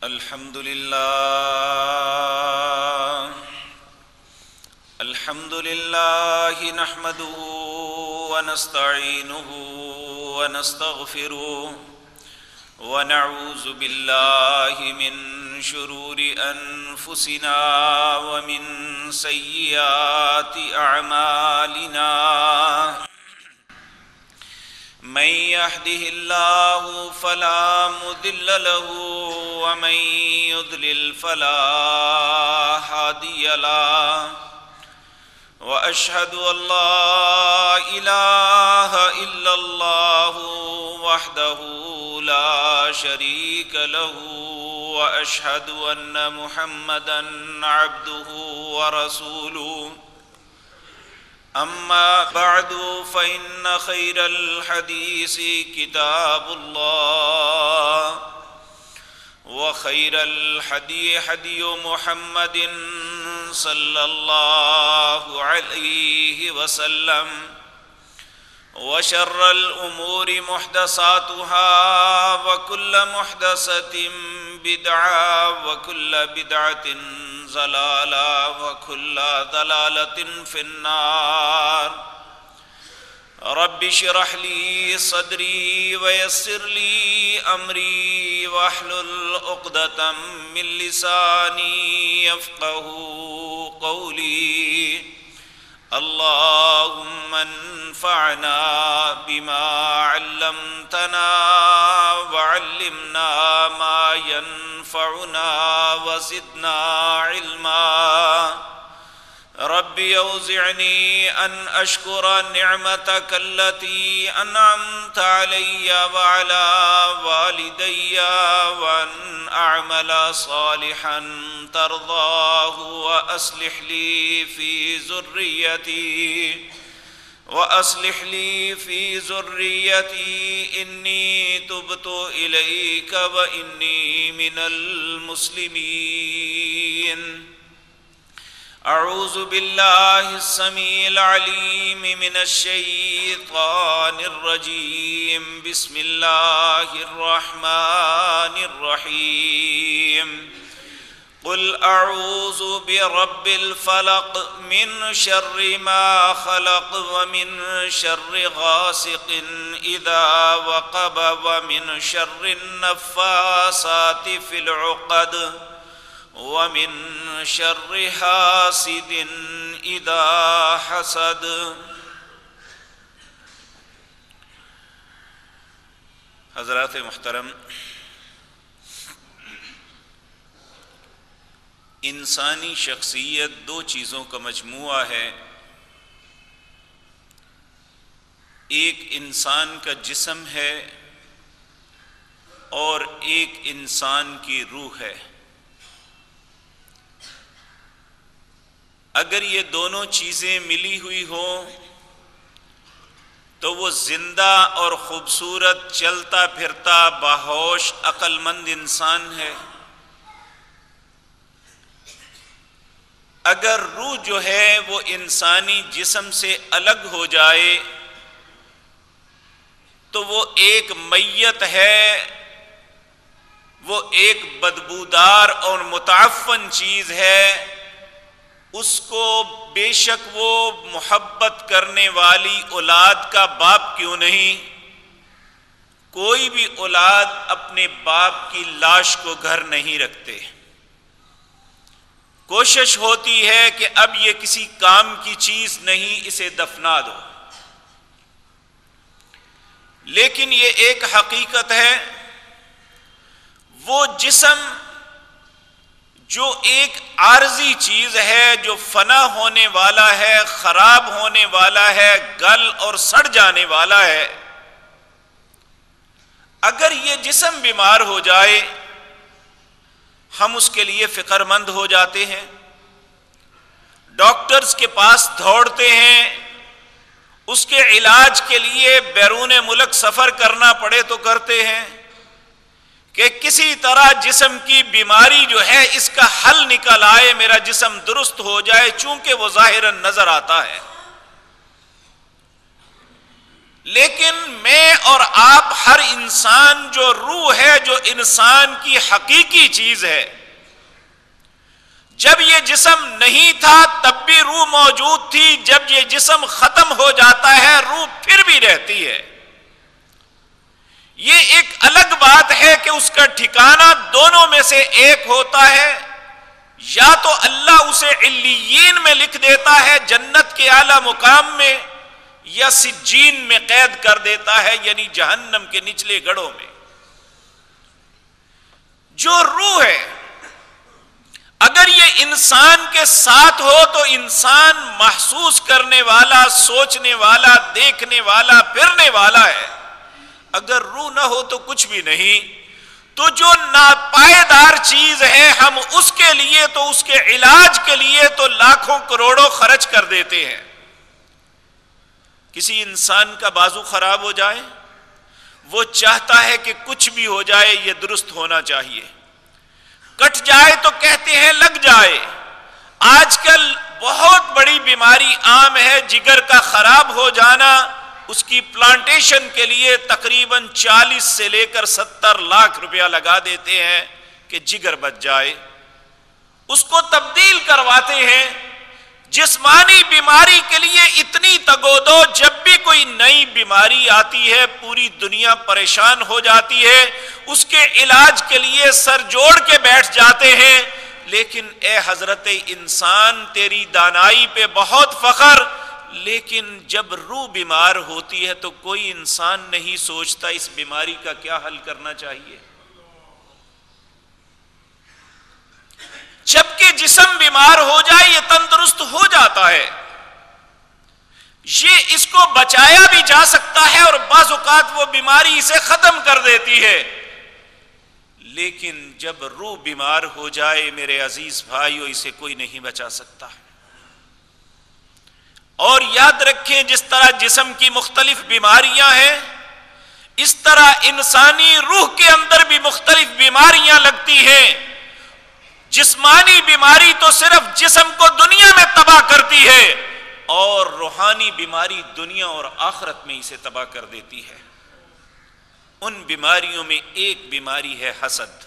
الحمد لله نحمده ونستعينه ونستغفره ونعوذ بالله من شرور أنفسنا ومن سيئات أعمالنا من يهده الله فلا مضل له ومن يضلل فلا هادي له وأشهد أن لا إله إلا الله وحده لا شريك له وأشهد أن محمدًا عبده ورسوله أما بعد فإن خير الحديث كتاب الله وخير الهدي هدي محمد صلى الله عليه وسلم وشر الأمور محدثاتها وكل محدثة بدعة وكل بدعة ضلالة وكل ضلالة في النار رب اشرح لي صدري ويسر لي أمري واحلل عقدة من لساني يفقهوا قولي اللهم انفعنا بما علمتنا وعلمنا ما ينفعنا وزدنا علما رب أوزعني أن أشكر نعمتك التي أنعمت علي وعلى والدي وأن أعمل صالحا ترضاه وأصلح لي في ذريتي إني تبت إليك وإني من المسلمين أعوذ بالله السميع العليم من الشيطان الرجيم بسم الله الرحمن الرحيم قل أعوذ برب الفلق من شر ما خلق ومن شر غاسق إذا وقب ومن شر النفاثات في العقد ومن شر حاسد اذا حسد۔ حضرات محترم، انسانی شخصیت دو چیزوں کا مجموعہ ہے، ایک انسان کا جسم ہے اور ایک انسان کی روح ہے۔ اگر یہ دونوں چیزیں ملی ہوئی ہوں تو وہ زندہ اور خوبصورت چلتا پھرتا باہوش عقل مند انسان ہے۔ اگر روح جو ہے وہ انسانی جسم سے الگ ہو جائے تو وہ ایک میت ہے، وہ ایک بدبودار اور متعفن چیز ہے۔ اس کو بے شک وہ محبت کرنے والی اولاد کا باپ کیوں نہیں، کوئی بھی اولاد اپنے باپ کی لاش کو گھر نہیں رکھتے، کوشش ہوتی ہے کہ اب یہ کسی کام کی چیز نہیں، اسے دفنا دو۔ لیکن یہ ایک حقیقت ہے، وہ جسم جو ایک عارضی چیز ہے، جو فنا ہونے والا ہے، خراب ہونے والا ہے، گل اور سڑ جانے والا ہے، اگر یہ جسم بیمار ہو جائے ہم اس کے لیے فکر مند ہو جاتے ہیں، ڈاکٹرز کے پاس دوڑتے ہیں، اس کے علاج کے لیے بیرون ملک سفر کرنا پڑے تو کرتے ہیں کہ کسی طرح جسم کی بیماری جو ہے اس کا حل نکل آئے، میرا جسم درست ہو جائے، چونکہ وہ ظاہراً نظر آتا ہے۔ لیکن میں اور آپ ہر انسان جو روح ہے، جو انسان کی حقیقی چیز ہے، جب یہ جسم نہیں تھا تب بھی روح موجود تھی، جب یہ جسم ختم ہو جاتا ہے روح پھر بھی رہتی ہے۔ یہ ایک الگ بات ہے کہ اس کا ٹھکانہ دونوں میں سے ایک ہوتا ہے، یا تو اللہ اسے علیین میں لکھ دیتا ہے جنت کے اعلی مقام میں، یا سجین میں قید کر دیتا ہے یعنی جہنم کے نچلے گڑھوں میں۔ جو روح ہے اگر یہ انسان کے ساتھ ہو تو انسان محسوس کرنے والا، سوچنے والا، دیکھنے والا، پھرنے والا ہے، اگر روح نہ ہو تو کچھ بھی نہیں۔ تو جو ناپائیدار چیز ہے ہم اس کے لیے تو اس کے علاج کے لیے تو لاکھوں کروڑوں خرچ کر دیتے ہیں۔ کسی انسان کا بازو خراب ہو جائے، وہ چاہتا ہے کہ کچھ بھی ہو جائے یہ درست ہونا چاہیے، کٹ جائے تو کہتے ہیں لگ جائے۔ آج کل بہت بڑی بیماری عام ہے جگر کا خراب ہو جانا، اس کی پلانٹیشن کے لیے تقریباً 40 سے لے کر 70 لاکھ روپیہ لگا دیتے ہیں کہ جگر بچ جائے، اس کو تبدیل کرواتے ہیں۔ جسمانی بیماری کے لیے اتنی تگودو، جب بھی کوئی نئی بیماری آتی ہے پوری دنیا پریشان ہو جاتی ہے، اس کے علاج کے لیے سر جوڑ کے بیٹھ جاتے ہیں۔ لیکن اے حضرت انسان تیری دانائی پہ بہت فخر، لیکن جب روح بیمار ہوتی ہے تو کوئی انسان نہیں سوچتا اس بیماری کا کیا حل کرنا چاہیے، جبکہ جسم بیمار ہو جائے یہ تندرست ہو جاتا ہے، یہ اس کو بچایا بھی جا سکتا ہے اور بعض اوقات وہ بیماری اسے ختم کر دیتی ہے۔ لیکن جب روح بیمار ہو جائے میرے عزیز بھائیو، اسے کوئی نہیں بچا سکتا۔ اور یاد رکھیں جس طرح جسم کی مختلف بیماریاں ہیں، اس طرح انسانی روح کے اندر بھی مختلف بیماریاں لگتی ہیں۔ جسمانی بیماری تو صرف جسم کو دنیا میں تباہ کرتی ہے، اور روحانی بیماری دنیا اور آخرت میں اسے تباہ کر دیتی ہے۔ ان بیماریوں میں ایک بیماری ہے حسد۔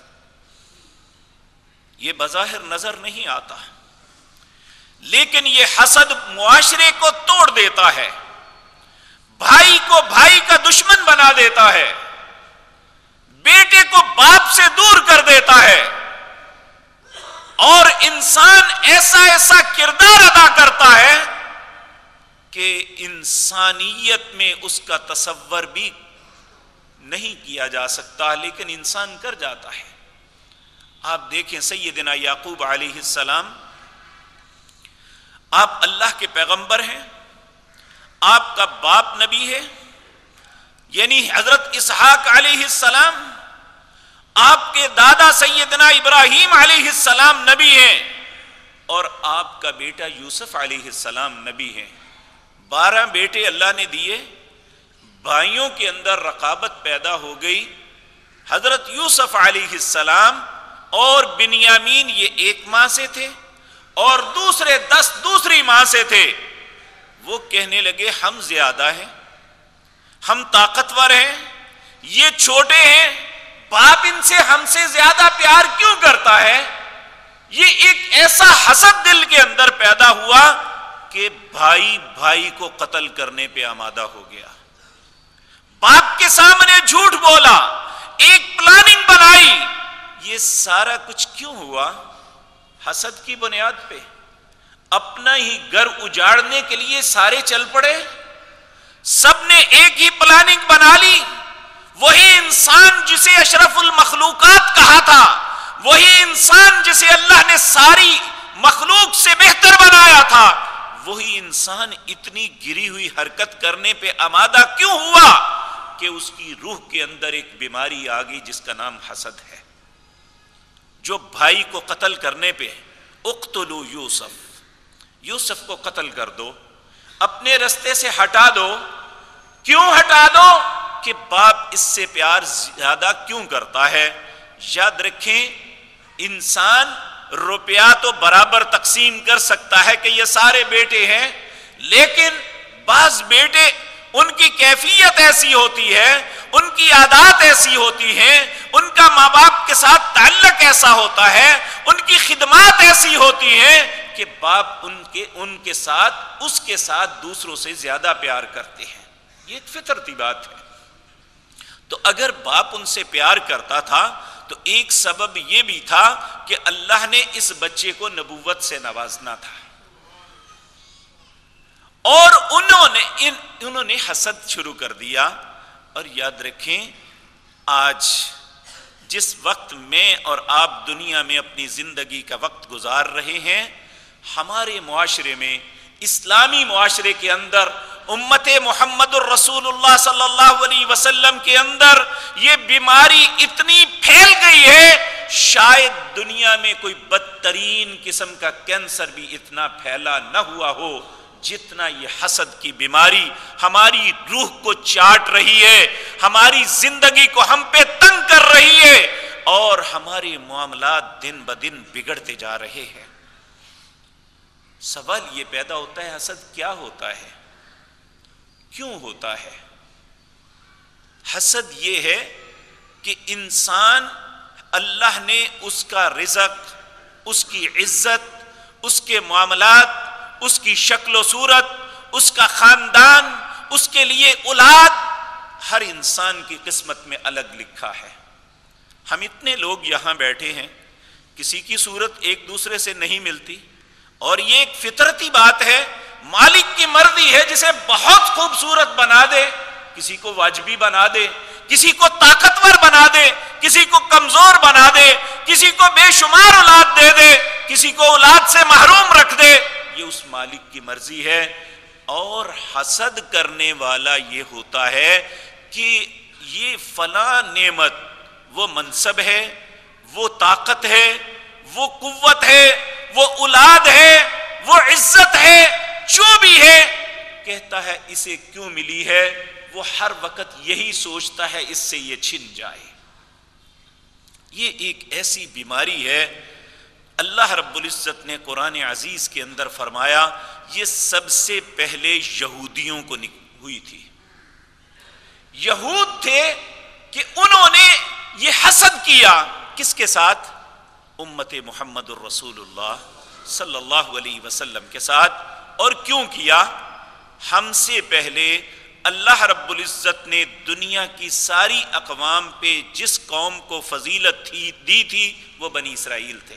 یہ بظاہر نظر نہیں آتا، لیکن یہ حسد معاشرے کو توڑ دیتا ہے، بھائی کو بھائی کا دشمن بنا دیتا ہے، بیٹے کو باپ سے دور کر دیتا ہے، اور انسان ایسا ایسا کردار ادا کرتا ہے کہ انسانیت میں اس کا تصور بھی نہیں کیا جا سکتا، لیکن انسان کر جاتا ہے۔ آپ دیکھیں سیدنا یعقوب علیہ السلام، آپ اللہ کے پیغمبر ہیں، آپ کا باپ نبی ہے، یعنی حضرت اسحاق علیہ السلام، آپ کے دادا سیدنا ابراہیم علیہ السلام نبی ہیں، اور آپ کا بیٹا یوسف علیہ السلام نبی ہیں۔ 12 بیٹے اللہ نے دیے، بھائیوں کے اندر رقابت پیدا ہو گئی۔ حضرت یوسف علیہ السلام اور بنیامین یہ ایک ماں سے تھے، اور دوسرے 10 دوسری ماں سے تھے۔ وہ کہنے لگے ہم زیادہ ہیں، ہم طاقتور ہیں، یہ چھوٹے ہیں، باپ ان سے ہم سے زیادہ پیار کیوں کرتا ہے؟ یہ ایک ایسا حسد دل کے اندر پیدا ہوا کہ بھائی بھائی کو قتل کرنے پہ آمادہ ہو گیا، باپ کے سامنے جھوٹ بولا، ایک پلاننگ بنائی۔ یہ سارا کچھ کیوں ہوا؟ حسد کی بنیاد پہ۔ اپنا ہی گھر اجاڑنے کے لیے سارے چل پڑے، سب نے ایک ہی پلاننگ بنا لی۔ وہی انسان جسے اشرف المخلوقات کہا تھا، وہی انسان جسے اللہ نے ساری مخلوق سے بہتر بنایا تھا، وہی انسان اتنی گری ہوئی حرکت کرنے پہ آمادہ کیوں ہوا کہ اس کی روح کے اندر ایک بیماری آ گئی جس کا نام حسد ہے، جو بھائی کو قتل کرنے پہ اقتلوا یوسف، یوسف کو قتل کر دو، اپنے رستے سے ہٹا دو۔ کیوں ہٹا دو؟ کہ باپ اس سے پیار زیادہ کیوں کرتا ہے؟ یاد رکھیں انسان روپیہ تو برابر تقسیم کر سکتا ہے کہ یہ سارے بیٹے ہیں، لیکن بعض بیٹے ان کی کیفیت ایسی ہوتی ہے، ان کی عادات ایسی ہوتی ہیں، ان کا ماں باپ کے ساتھ تعلق ایسا ہوتا ہے، ان کی خدمات ایسی ہوتی ہیں کہ باپ ان کے ساتھ اس کے ساتھ دوسروں سے زیادہ پیار کرتے ہیں. یہ ایک فطرتی بات ہے. تو اگر باپ ان سے پیار کرتا تھا تو ایک سبب یہ بھی تھا کہ اللہ نے اس بچے کو نبوت سے نوازنا تھا، اور انہوں نے حسد شروع کر دیا. اور یاد رکھیں، آج جس وقت میں اور آپ دنیا میں اپنی زندگی کا وقت گزار رہے ہیں، ہمارے معاشرے میں، اسلامی معاشرے کے اندر، امت محمد الرسول اللہ صلی اللہ علیہ وسلم کے اندر یہ بیماری اتنی پھیل گئی ہے، شاید دنیا میں کوئی بدترین قسم کا کینسر بھی اتنا پھیلا نہ ہوا ہو جتنا یہ حسد کی بیماری ہماری روح کو چاٹ رہی ہے، ہماری زندگی کو ہم پہ تنگ کر رہی ہے، اور ہمارے معاملات دن بدن بگڑتے جا رہے ہیں. سوال یہ پیدا ہوتا ہے، حسد کیا ہوتا ہے؟ کیوں ہوتا ہے؟ حسد یہ ہے کہ انسان، اللہ نے اس کا رزق، اس کی عزت، اس کے معاملات، اس کی شکل و صورت، اس کا خاندان، اس کے لیے اولاد، ہر انسان کی قسمت میں الگ لکھا ہے. ہم اتنے لوگ یہاں بیٹھے ہیں، کسی کی صورت ایک دوسرے سے نہیں ملتی، اور یہ ایک فطرتی بات ہے. مالک کی مرضی ہے، جسے بہت خوبصورت بنا دے، کسی کو واجبی بنا دے، کسی کو طاقتور بنا دے، کسی کو کمزور بنا دے، کسی کو بے شمار اولاد دے دے، کسی کو اولاد سے محروم رکھ دے. یہ اس مالک کی مرضی ہے. اور حسد کرنے والا یہ ہوتا ہے کہ یہ فلاں نعمت، وہ منصب ہے، وہ طاقت ہے، وہ قوت ہے، وہ اولاد ہے، وہ عزت ہے، جو بھی ہے، کہتا ہے اسے کیوں ملی ہے. وہ ہر وقت یہی سوچتا ہے اس سے یہ چھن جائے. یہ ایک ایسی بیماری ہے. اللہ رب العزت نے قرآن عزیز کے اندر فرمایا، یہ سب سے پہلے یہودیوں کو ہوئی تھی. یہود تھے کہ انہوں نے یہ حسد کیا. کس کے ساتھ؟ امت محمد الرسول اللہ صلی اللہ علیہ وسلم کے ساتھ. اور کیوں کیا؟ ہم سے پہلے اللہ رب العزت نے دنیا کی ساری اقوام پہ جس قوم کو فضیلت دی تھی وہ بنی اسرائیل تھے.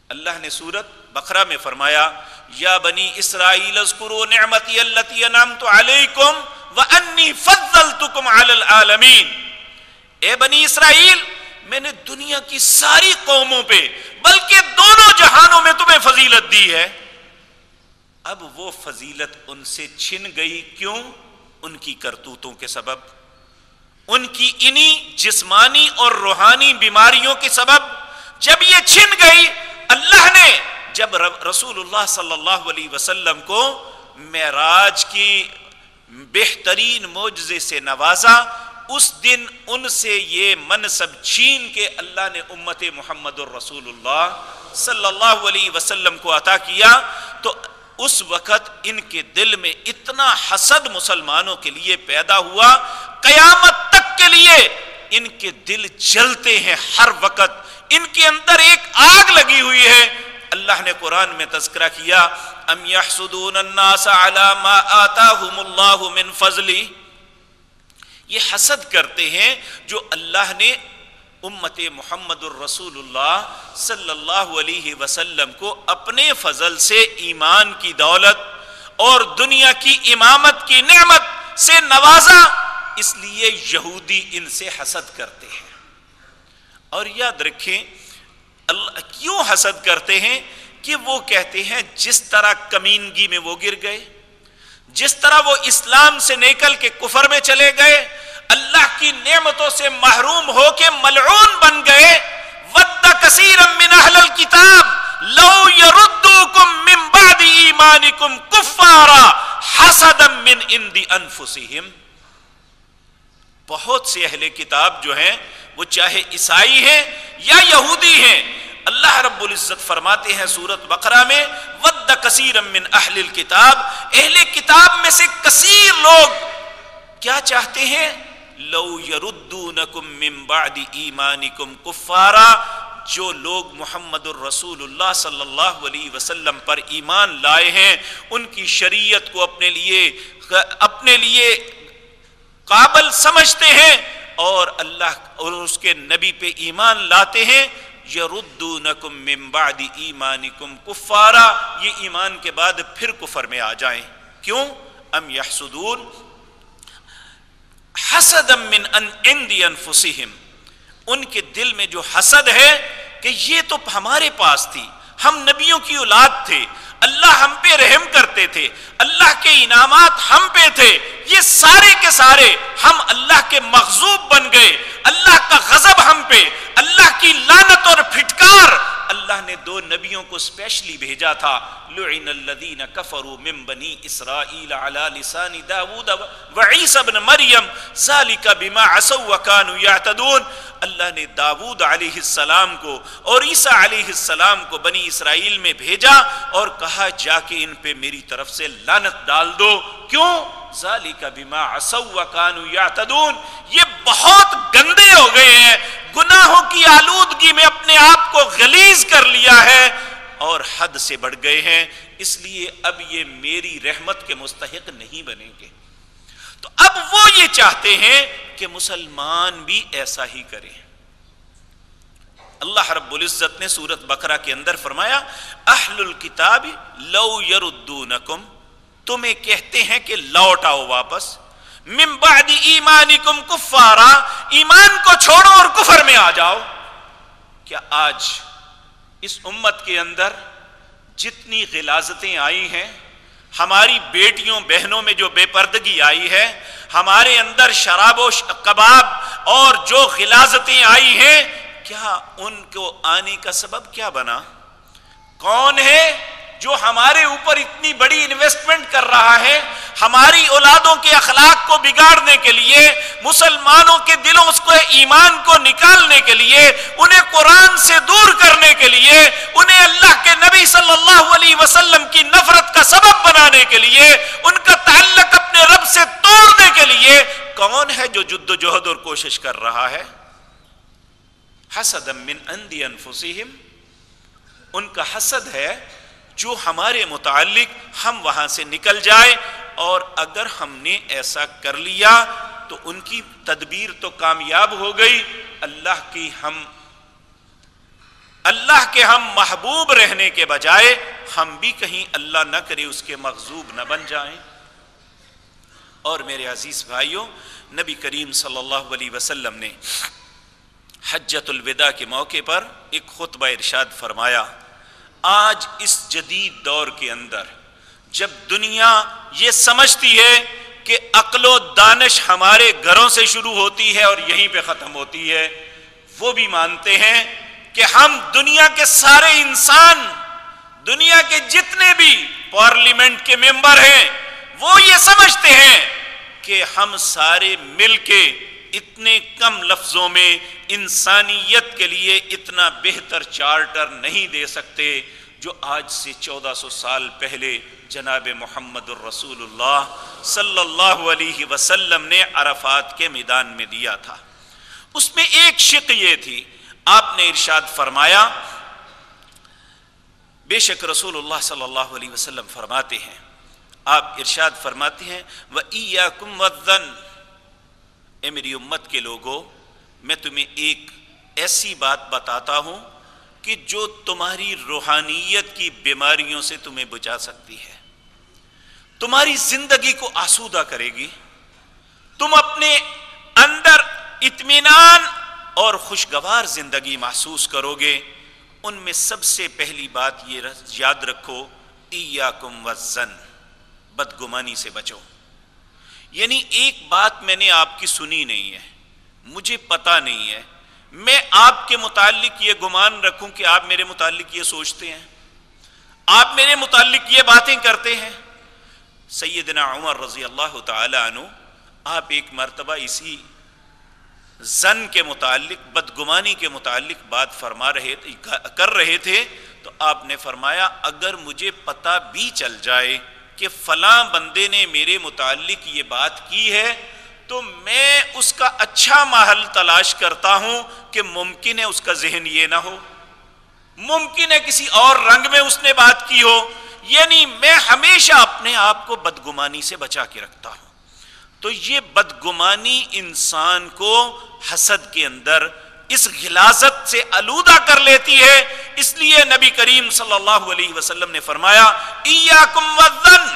اللہ نے سورۃ بقرہ میں فرمایا، یا بنی اسرائیل اذکروا نعمتی التی انعمت علیکم وانی فضلتکم علی العالمین. اے بنی اسرائیل، میں نے دنیا کی ساری قوموں پہ، بلکہ دونوں جہانوں میں تمہیں فضیلت دی ہے. اب وہ فضیلت ان سے چھن گئی. کیوں؟ ان کی کرتوتوں کے سبب، ان کی انہی جسمانی اور روحانی بیماریوں کے سبب. جب یہ چھن گئی، اللہ نے جب رسول اللہ صلی اللہ علیہ وسلم کو معراج کی بہترین معجزے سے نوازا، اس دن ان سے یہ منصب چھین کے اللہ نے امت محمد الرسول اللہ صلی اللہ علیہ وسلم کو عطا کیا. تو اس وقت ان کے دل میں اتنا حسد مسلمانوں کے لیے پیدا ہوا، قیامت تک کے لیے ان کے دل جلتے ہیں ہر وقت. ان کے اندر ایک آگ لگی ہوئی ہے. اللہ نے قرآن میں تذکرہ کیا، ام یحسدون الناس علی ما آتاہم اللہ من فضلہ. یہ حسد کرتے ہیں جو اللہ نے امت محمد الرسول اللہ صلی اللہ علیہ وسلم کو اپنے فضل سے ایمان کی دولت اور دنیا کی امامت کی نعمت سے نوازا. اس لیے یہودی ان سے حسد کرتے ہیں. اور یاد رکھیں، اللہ کیوں حسد کرتے ہیں؟ کہ وہ کہتے ہیں جس طرح کمینگی میں وہ گر گئے، جس طرح وہ اسلام سے نکل کے کفر میں چلے گئے، اللہ کی نعمتوں سے محروم ہو کے ملعون بن گئے. وَدَّ كَثِيرًا مِّنْ أَهْلِ الْكِتَابِ لَوْ يَرُدُّوكُم مِّن بَعْدِ إِيمَانِكُمْ كُفَّارًا حَسَدًا مِّنْ عِندِ أَنفُسِهِمْ. بہت سے اہل کتاب جو ہیں وہ چاہے عیسائی ہیں یا یہودی ہیں، اللہ رب العزت فرماتے ہیں سورۃ بقرہ میں، وَدَّ كَثِيرًا مِّنْ أَهْلِ الْكِتَابِ، اہل کتاب میں سے کثیر لوگ کیا چاہتے ہیں؟ لو یردونکم من بعد ایمانکم کفارا، جو لوگ محمد الرسول اللہ صلی اللہ علیہ وسلم پر ایمان لائے ہیں، ان کی شریعت کو اپنے لیے قابل سمجھتے ہیں اور اللہ اور اس کے نبی پہ ایمان لاتے ہیں، یردونکم من بعد ایمانکم کفارا، یہ ایمان کے بعد پھر کفر میں آ جائیں. کیوں؟ ام یحسدون حسدا من عند انفسہم، ان کے دل میں جو حسد ہے کہ یہ تو ہمارے پاس تھی، ہم نبیوں کی اولاد تھے، اللہ ہم پہ رحم کرتے تھے، اللہ کے انعامات ہم پہ تھے، یہ سارے کے سارے ہم اللہ کے مغضوب بن گئے، اللہ کا غضب ہم پہ، اللہ کی لعنت اور پھٹکار. اللہ نے دو نبیوں کو اسپیشلی بھیجا تھا، لعن الذین کفروا من بنی اسرائیل علی لسان داود وعیسی ابن مریم ذالک بما عصوا وکانوا یعتدون. اللہ نے داود علیہ السلام کو اور عیسیٰ علیہ السلام کو بنی اسرائیل میں بھیجا اور کہا جا کے ان پہ میری طرف سے لعنت ڈال دو. کیوں؟ ذالک بما عصوا وکانوا یعتدون، یہ بہت گندے ہو گئے ہیں، گناہوں کی آلودگی میں اپنے آپ کو غلیظ کر لیا ہے اور حد سے بڑھ گئے ہیں، اس لیے اب یہ میری رحمت کے مستحق نہیں بنیں گے. تو اب وہ یہ چاہتے ہیں کہ مسلمان بھی ایسا ہی کریں. اللہ رب العزت نے سورۃ بقرہ کے اندر فرمایا اہل الکتاب لو یردونکم، تمہیں کہتے ہیں کہ لوٹ آؤ واپس، من بعد ایمانکم کفارا، ایمان کو چھوڑو اور کفر میں آ جاؤ. کیا آج اس امت کے اندر جتنی غلاظتیں آئی ہیں، ہماری بیٹیوں بہنوں میں جو بے پردگی آئی ہے، ہمارے اندر شراب و کباب اور جو غلاظتیں آئی ہیں، کیا ان کو آنے کا سبب کیا بنا؟ کون ہے جو ہمارے اوپر اتنی بڑی انویسٹمنٹ کر رہا ہے ہماری اولادوں کے اخلاق کو بگاڑنے کے لیے، مسلمانوں کے دلوں کو ایمان کو نکالنے کے لیے، انہیں قرآن سے دور کرنے کے لیے، انہیں اللہ کے نبی صلی اللہ علیہ وسلم کی نفرت کا سبب بنانے کے لیے، ان کا تعلق اپنے رب سے توڑنے کے لیے کون ہے جو جد و جہد اور کوشش کر رہا ہے؟ حسدا من عند انفسہم، ان کا حسد ہے جو ہمارے متعلق ہم وہاں سے نکل جائے، اور اگر ہم نے ایسا کر لیا تو ان کی تدبیر تو کامیاب ہو گئی، اللہ کے ہم محبوب رہنے کے بجائے ہم بھی کہیں اللہ نہ کرے اس کے مغضوب نہ بن جائیں. اور میرے عزیز بھائیوں، نبی کریم صلی اللہ علیہ وسلم نے حجۃ الوداع کے موقع پر ایک خطبہ ارشاد فرمایا، آج اس جدید دور کے اندر جب دنیا یہ سمجھتی ہے کہ عقل و دانش ہمارے گھروں سے شروع ہوتی ہے اور یہیں پہ ختم ہوتی ہے، وہ بھی مانتے ہیں کہ ہم دنیا کے سارے انسان، دنیا کے جتنے بھی پارلیمنٹ کے ممبر ہیں، وہ یہ سمجھتے ہیں کہ ہم سارے مل کے اتنے کم لفظوں میں انسانیت کے لیے اتنا بہتر چارٹر نہیں دے سکتے جو آج سے 1400 سال پہلے جناب محمد الرسول اللہ صلی اللہ علیہ وسلم نے عرفات کے میدان میں دیا تھا. اس میں ایک شق یہ تھی، آپ نے ارشاد فرمایا، بے شک رسول اللہ صلی اللہ علیہ وسلم فرماتے ہیں، آپ ارشاد فرماتے ہیں وَإِيَّاكُمْ وَالظَّنَّ، اے میری امت کے لوگوں، میں تمہیں ایک ایسی بات بتاتا ہوں کہ جو تمہاری روحانیت کی بیماریوں سے تمہیں بچا سکتی ہے، تمہاری زندگی کو آسودہ کرے گی، تم اپنے اندر اطمینان اور خوشگوار زندگی محسوس کرو گے. ان میں سب سے پہلی بات یہ یاد رکھو، ایاکم والظن، بدگمانی سے بچو. یعنی ایک بات میں نے آپ کی سنی نہیں ہے، مجھے پتہ نہیں ہے، میں آپ کے متعلق یہ گمان رکھوں کہ آپ میرے متعلق یہ سوچتے ہیں، آپ میرے متعلق یہ باتیں کرتے ہیں. سیدنا عمر رضی اللہ تعالی عنہ، آپ ایک مرتبہ اسی زن کے متعلق، بدگمانی کے متعلق بات کر رہے تھے، تو آپ نے فرمایا اگر مجھے پتہ بھی چل جائے کہ فلاں بندے نے میرے متعلق یہ بات کی ہے تو میں اس کا اچھا محل تلاش کرتا ہوں کہ ممکن ہے اس کا ذہن یہ نہ ہو، ممکن ہے کسی اور رنگ میں اس نے بات کی ہو، یعنی میں ہمیشہ اپنے آپ کو بدگمانی سے بچا کے رکھتا ہوں۔ تو یہ بدگمانی انسان کو حسد کے اندر اس غلاظت سے آلودہ کر لیتی ہے۔ اس لیے نبی کریم صلی اللہ علیہ وسلم نے فرمایا ایاکم والظن،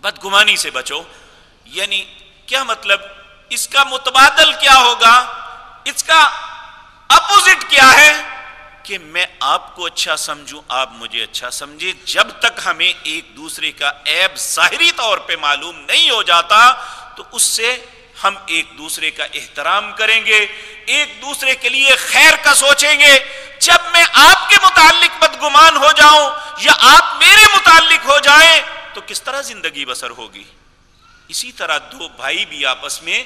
بدگمانی سے بچو۔ یعنی کیا مطلب؟ اس کا متبادل کیا ہوگا، اس کا اپوزٹ کیا ہے کہ میں آپ کو اچھا سمجھوں، آپ مجھے اچھا سمجھے۔ جب تک ہمیں ایک دوسرے کا عیب ظاہری طور پہ معلوم نہیں ہو جاتا تو اس سے ہم ایک دوسرے کا احترام کریں گے، ایک دوسرے کے لیے خیر کا سوچیں گے۔ جب میں آپ کے متعلق بدگمان ہو جاؤں یا آپ میرے متعلق ہو جائیں تو کس طرح زندگی بسر ہوگی؟ اسی طرح دو بھائی بھی آپس میں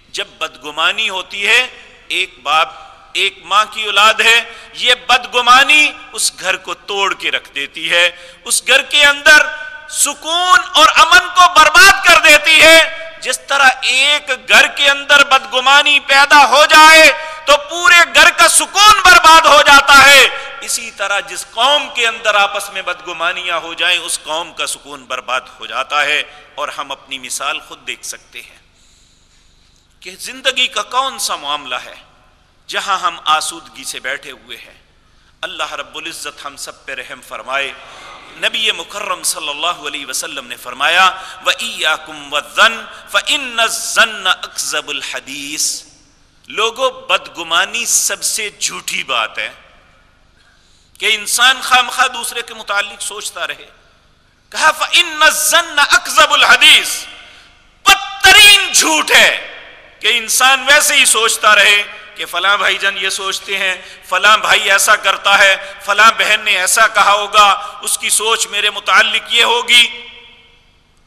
جب بدگمانی ہوتی ہے، ایک باپ ایک ماں کی اولاد ہے، یہ بدگمانی اس گھر کو توڑ کے رکھ دیتی ہے، اس گھر کے اندر سکون اور امن کو برباد کر دیتی ہے۔ جس طرح ایک گھر کے اندر بدگمانی پیدا ہو جائے تو پورے گھر کا سکون برباد ہو جاتا ہے، اسی طرح جس قوم کے اندر آپس میں بدگمانیاں ہو جائیں اس قوم کا سکون برباد ہو جاتا ہے۔ اور ہم اپنی مثال خود دیکھ سکتے ہیں کہ زندگی کا کون سا معاملہ ہے جہاں ہم آسودگی سے بیٹھے ہوئے ہیں۔ اللہ رب العزت ہم سب پہ رحم فرمائے۔ نبی مکرم صلی اللہ علیہ وسلم نے فرمایا وَإِيَّاكُمْ وَالظَّنَّ فَإِنَّ الظَّنَّ أَكْذَبُ الْحَدِيثِ، لوگوں بدگمانی سب سے جھوٹی بات ہے کہ انسان خامخواہ دوسرے کے متعلق سوچتا رہے۔ کہا فَإِنَّ الظَّنَّ أَكْذَبُ الْحَدِيثِ، بدترین جھوٹ ہے کہ انسان ویسے ہی سوچتا رہے کہ فلاں بھائی جان یہ سوچتے ہیں، فلاں بھائی ایسا کرتا ہے، فلاں بہن نے ایسا کہا ہوگا، اس کی سوچ میرے متعلق یہ ہوگی۔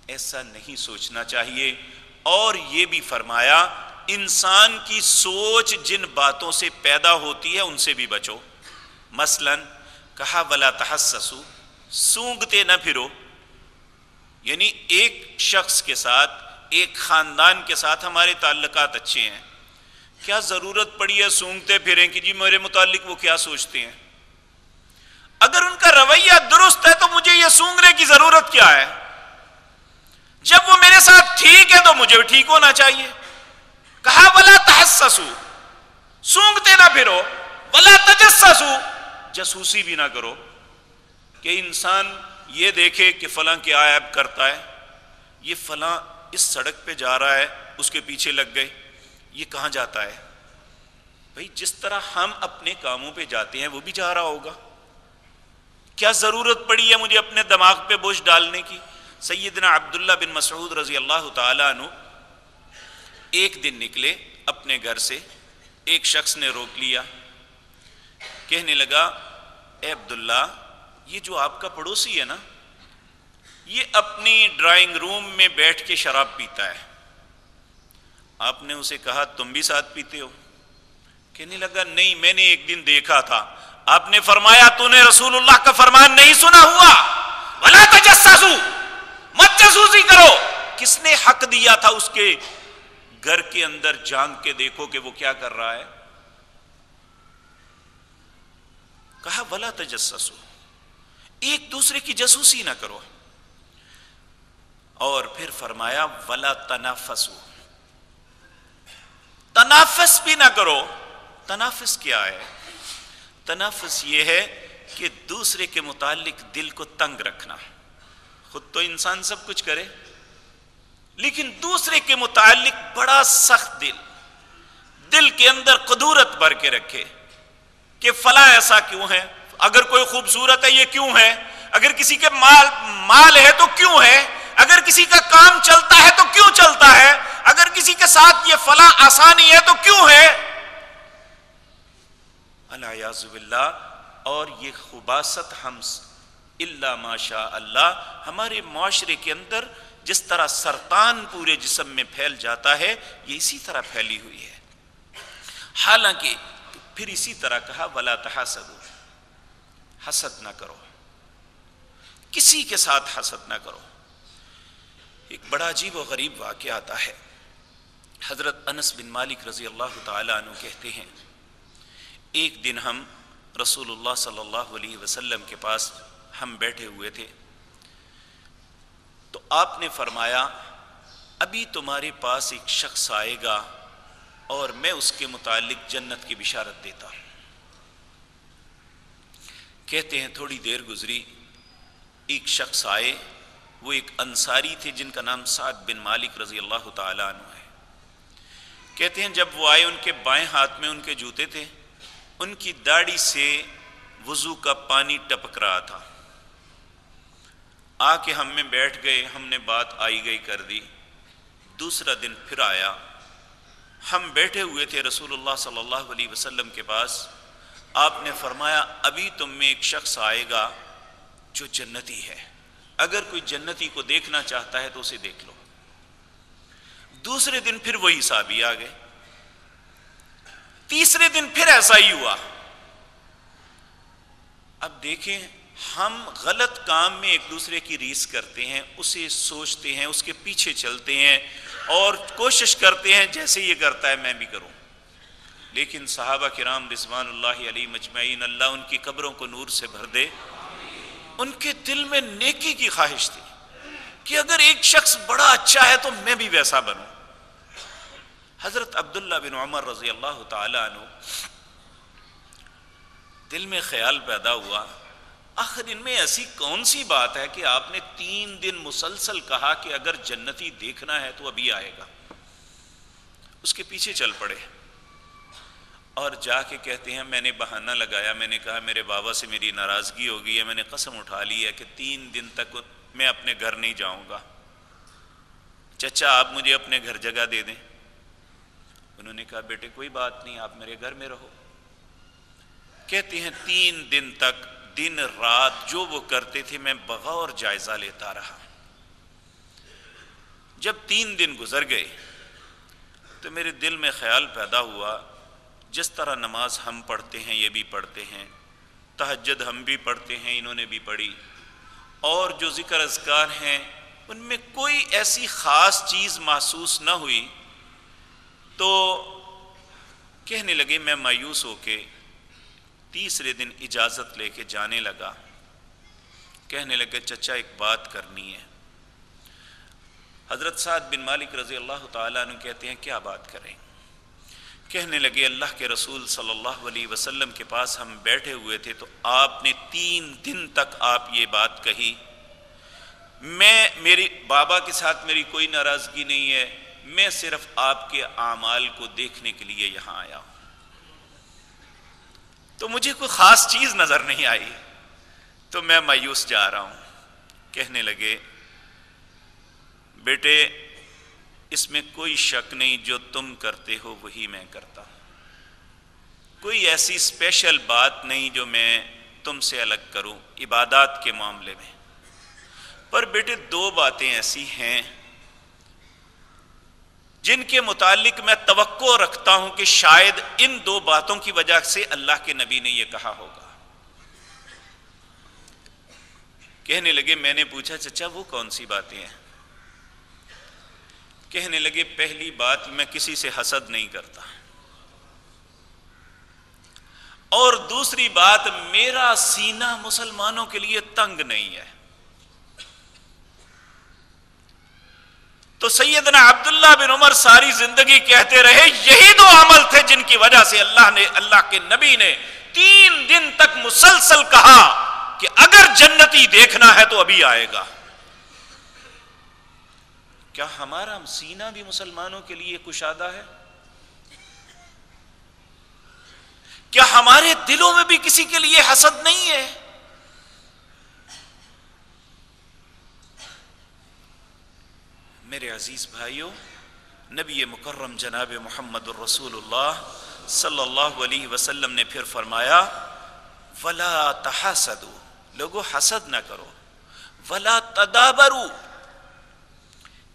ایسا نہیں سوچنا چاہیے۔ اور یہ بھی فرمایا انسان کی سوچ جن باتوں سے پیدا ہوتی ہے ان سے بھی بچو۔ مثلا کہا ولا تحسسوا، سونگتے نہ پھرو۔ یعنی ایک شخص کے ساتھ، ایک خاندان کے ساتھ ہمارے تعلقات اچھے ہیں، کیا ضرورت پڑی ہے سونگتے پھریں کہ جی میرے متعلق وہ کیا سوچتے ہیں؟ اگر ان کا رویہ درست ہے تو مجھے یہ سونگنے کی ضرورت کیا ہے؟ جب وہ میرے ساتھ ٹھیک ہے تو مجھے بھی ٹھیک ہونا چاہیے۔ کہا ولا تحسسوا، سونگتے نہ پھرو، ولا تجسسوا، جاسوسی بھی نہ کرو کہ انسان یہ دیکھے کہ فلاں کیا عیب کرتا ہے، یہ فلاں اس سڑک پہ جا رہا ہے اس کے پیچھے لگ گئے، یہ کہاں جاتا ہے؟ بھئی جس طرح ہم اپنے کاموں پہ جاتے ہیں وہ بھی جا رہا ہوگا، کیا ضرورت پڑی ہے مجھے اپنے دماغ پہ بوجھ ڈالنے کی؟ سیدنا عبداللہ بن مسعود رضی اللہ تعالیٰ عنہ ایک دن نکلے اپنے گھر سے، ایک شخص نے روک لیا، کہنے لگا اے عبداللہ، یہ جو آپ کا پڑوسی ہے نا، یہ اپنی ڈرائنگ روم میں بیٹھ کے شراب پیتا ہے۔ آپ نے اسے کہا تم بھی ساتھ پیتے ہو؟ کہنے لگا نہیں، میں نے ایک دن دیکھا تھا۔ آپ نے فرمایا تو نے رسول اللہ کا فرمان نہیں سنا ہوا وَلَا تَجَسَّسُوا، مت جاسوسی کرو۔ کس نے حق دیا تھا اس کے گھر کے اندر جھانک کے دیکھو کہ وہ کیا کر رہا ہے؟ کہا وَلَا تَجَسَّسُوا، ایک دوسرے کی جاسوسی نہ کرو۔ اور پھر فرمایا وَلَا تَنَافَسُوا، تنافس بھی نہ کرو۔ تنافس کیا ہے؟ تنافس یہ ہے کہ دوسرے کے متعلق دل کو تنگ رکھنا۔ خود تو انسان سب کچھ کرے لیکن دوسرے کے متعلق بڑا سخت دل کے اندر قدورت بھر کے رکھے کہ فلاں ایسا کیوں ہے، اگر کوئی خوبصورت ہے یہ کیوں ہے، اگر کسی کے مال ہے تو کیوں ہے، اگر کسی کا کام چلتا ہے تو کیوں چلتا ہے، اگر کسی کے ساتھ یہ فلاں آسانی ہے تو کیوں ہے، العیاذ باللہ۔ اور یہ خباثت ہم الا ماشاء اللہ ہمارے معاشرے کے اندر جس طرح سرطان پورے جسم میں پھیل جاتا ہے یہ اسی طرح پھیلی ہوئی ہے۔ حالانکہ پھر اسی طرح کہا ولا تحاسدوا، حسد نہ کرو، کسی کے ساتھ حسد نہ کرو۔ ایک بڑا عجیب و غریب واقعہ آتا ہے حضرت انس بن مالک رضی اللہ تعالیٰ عنہ کہتے ہیں ایک دن ہم رسول اللہ صلی اللہ علیہ وسلم کے پاس ہم بیٹھے ہوئے تھے، تو آپ نے فرمایا ابھی تمہارے پاس ایک شخص آئے گا اور میں اس کے متعلق جنت کی بشارت دیتا ہوں۔ کہتے ہیں تھوڑی دیر گزری، ایک شخص آئے، وہ ایک انصاری تھے جن کا نام سعد بن مالک رضی اللہ تعالیٰ عنہ ہے۔ کہتے ہیں جب وہ آئے، ان کے بائیں ہاتھ میں ان کے جوتے تھے، ان کی داڑھی سے وضو کا پانی ٹپک رہا تھا۔ آ کے ہم میں بیٹھ گئے، ہم نے بات آئی گئی کر دی۔ دوسرا دن پھر آیا، ہم بیٹھے ہوئے تھے رسول اللہ صلی اللہ علیہ وسلم کے پاس، آپ نے فرمایا ابھی تم میں ایک شخص آئے گا جو جنتی ہے، اگر کوئی جنتی کو دیکھنا چاہتا ہے تو اسے دیکھ لو۔ دوسرے دن پھر وہی صحابی آ گئے، تیسرے دن پھر ایسا ہی ہوا۔ اب دیکھیں، ہم غلط کام میں ایک دوسرے کی ریس کرتے ہیں، اسے سوچتے ہیں، اس کے پیچھے چلتے ہیں اور کوشش کرتے ہیں جیسے یہ کرتا ہے میں بھی کروں۔ لیکن صحابہ کرام رضوان اللہ علیہ مجمعین، اللہ ان کی قبروں کو نور سے بھر دے، ان کے دل میں نیکی کی خواہش تھی کہ اگر ایک شخص بڑا اچھا ہے تو میں بھی ویسا بنوں۔ حضرت عبداللہ بن عمر رضی اللہ تعالیٰ عنہ دل میں خیال پیدا ہوا، آخر ان میں ایسی کون سی بات ہے کہ آپ نے 3 دن مسلسل کہا کہ اگر جنتی دیکھنا ہے تو ابھی آئے گا۔ اس کے پیچھے چل پڑے اور جا کے کہتے ہیں میں نے بہانہ لگایا، میں نے کہا میرے بابا سے میری ناراضگی ہو گئی ہے، میں نے قسم اٹھا لی ہے کہ 3 دن تک میں اپنے گھر نہیں جاؤں گا، چچا آپ مجھے اپنے گھر جگہ دے دیں۔ انہوں نے کہا بیٹے کوئی بات نہیں، آپ میرے گھر میں رہو۔ کہتے ہیں 3 دن تک دن رات جو وہ کرتے تھے میں بغور جائزہ لیتا رہا۔ جب 3 دن گزر گئے تو میرے دل میں خیال پیدا ہوا، جس طرح نماز ہم پڑھتے ہیں یہ بھی پڑھتے ہیں، تہجد ہم بھی پڑھتے ہیں، انہوں نے بھی پڑھی، اور جو ذکر اذکار ہیں ان میں کوئی ایسی خاص چیز محسوس نہ ہوئی، تو کہنے لگے میں مایوس ہو کے تیسرے دن اجازت لے کے جانے لگا۔ کہنے لگے چچا ایک بات کرنی ہے۔ حضرت سعد بن مالک رضی اللہ تعالیٰ عنہ کہتے ہیں کیا بات کریں؟ کہنے لگے اللہ کے رسول صلی اللہ علیہ وسلم کے پاس ہم بیٹھے ہوئے تھے تو آپ نے 3 دن تک آپ یہ بات کہی، میری بابا کے ساتھ میری کوئی ناراضگی نہیں ہے، میں صرف آپ کے اعمال کو دیکھنے کے لیے یہاں آیا ہوں، تو مجھے کوئی خاص چیز نظر نہیں آئی، تو میں مایوس جا رہا ہوں۔ کہنے لگے بیٹے اس میں کوئی شک نہیں، جو تم کرتے ہو وہی میں کرتا ہوں، کوئی ایسی اسپیشل بات نہیں جو میں تم سے الگ کروں عبادات کے معاملے میں، پر بیٹے 2 باتیں ایسی ہیں جن کے متعلق میں توقع رکھتا ہوں کہ شاید ان 2 باتوں کی وجہ سے اللہ کے نبی نے یہ کہا ہوگا۔ کہنے لگے میں نے پوچھا چچا وہ کون سی باتیں ہیں؟ کہنے لگے پہلی بات میں کسی سے حسد نہیں کرتا، اور دوسری بات میرا سینہ مسلمانوں کے لیے تنگ نہیں ہے۔ تو سیدنا عبداللہ بن عمر ساری زندگی کہتے رہے یہی 2 عمل تھے جن کی وجہ سے اللہ کے نبی نے 3 دن تک مسلسل کہا کہ اگر جنتی دیکھنا ہے تو ابھی آئے گا۔ کیا ہمارا سینہ بھی مسلمانوں کے لیے کشادہ ہے؟ کیا ہمارے دلوں میں بھی کسی کے لیے حسد نہیں ہے؟ میرے عزیز بھائیوں، نبی مکرم جناب محمد الرسول اللہ صلی اللہ علیہ وسلم نے پھر فرمایا وَلَا تَحَاسَدُوا، لوگوں حسد نہ کرو، وَلَا تَدَابَرُوا،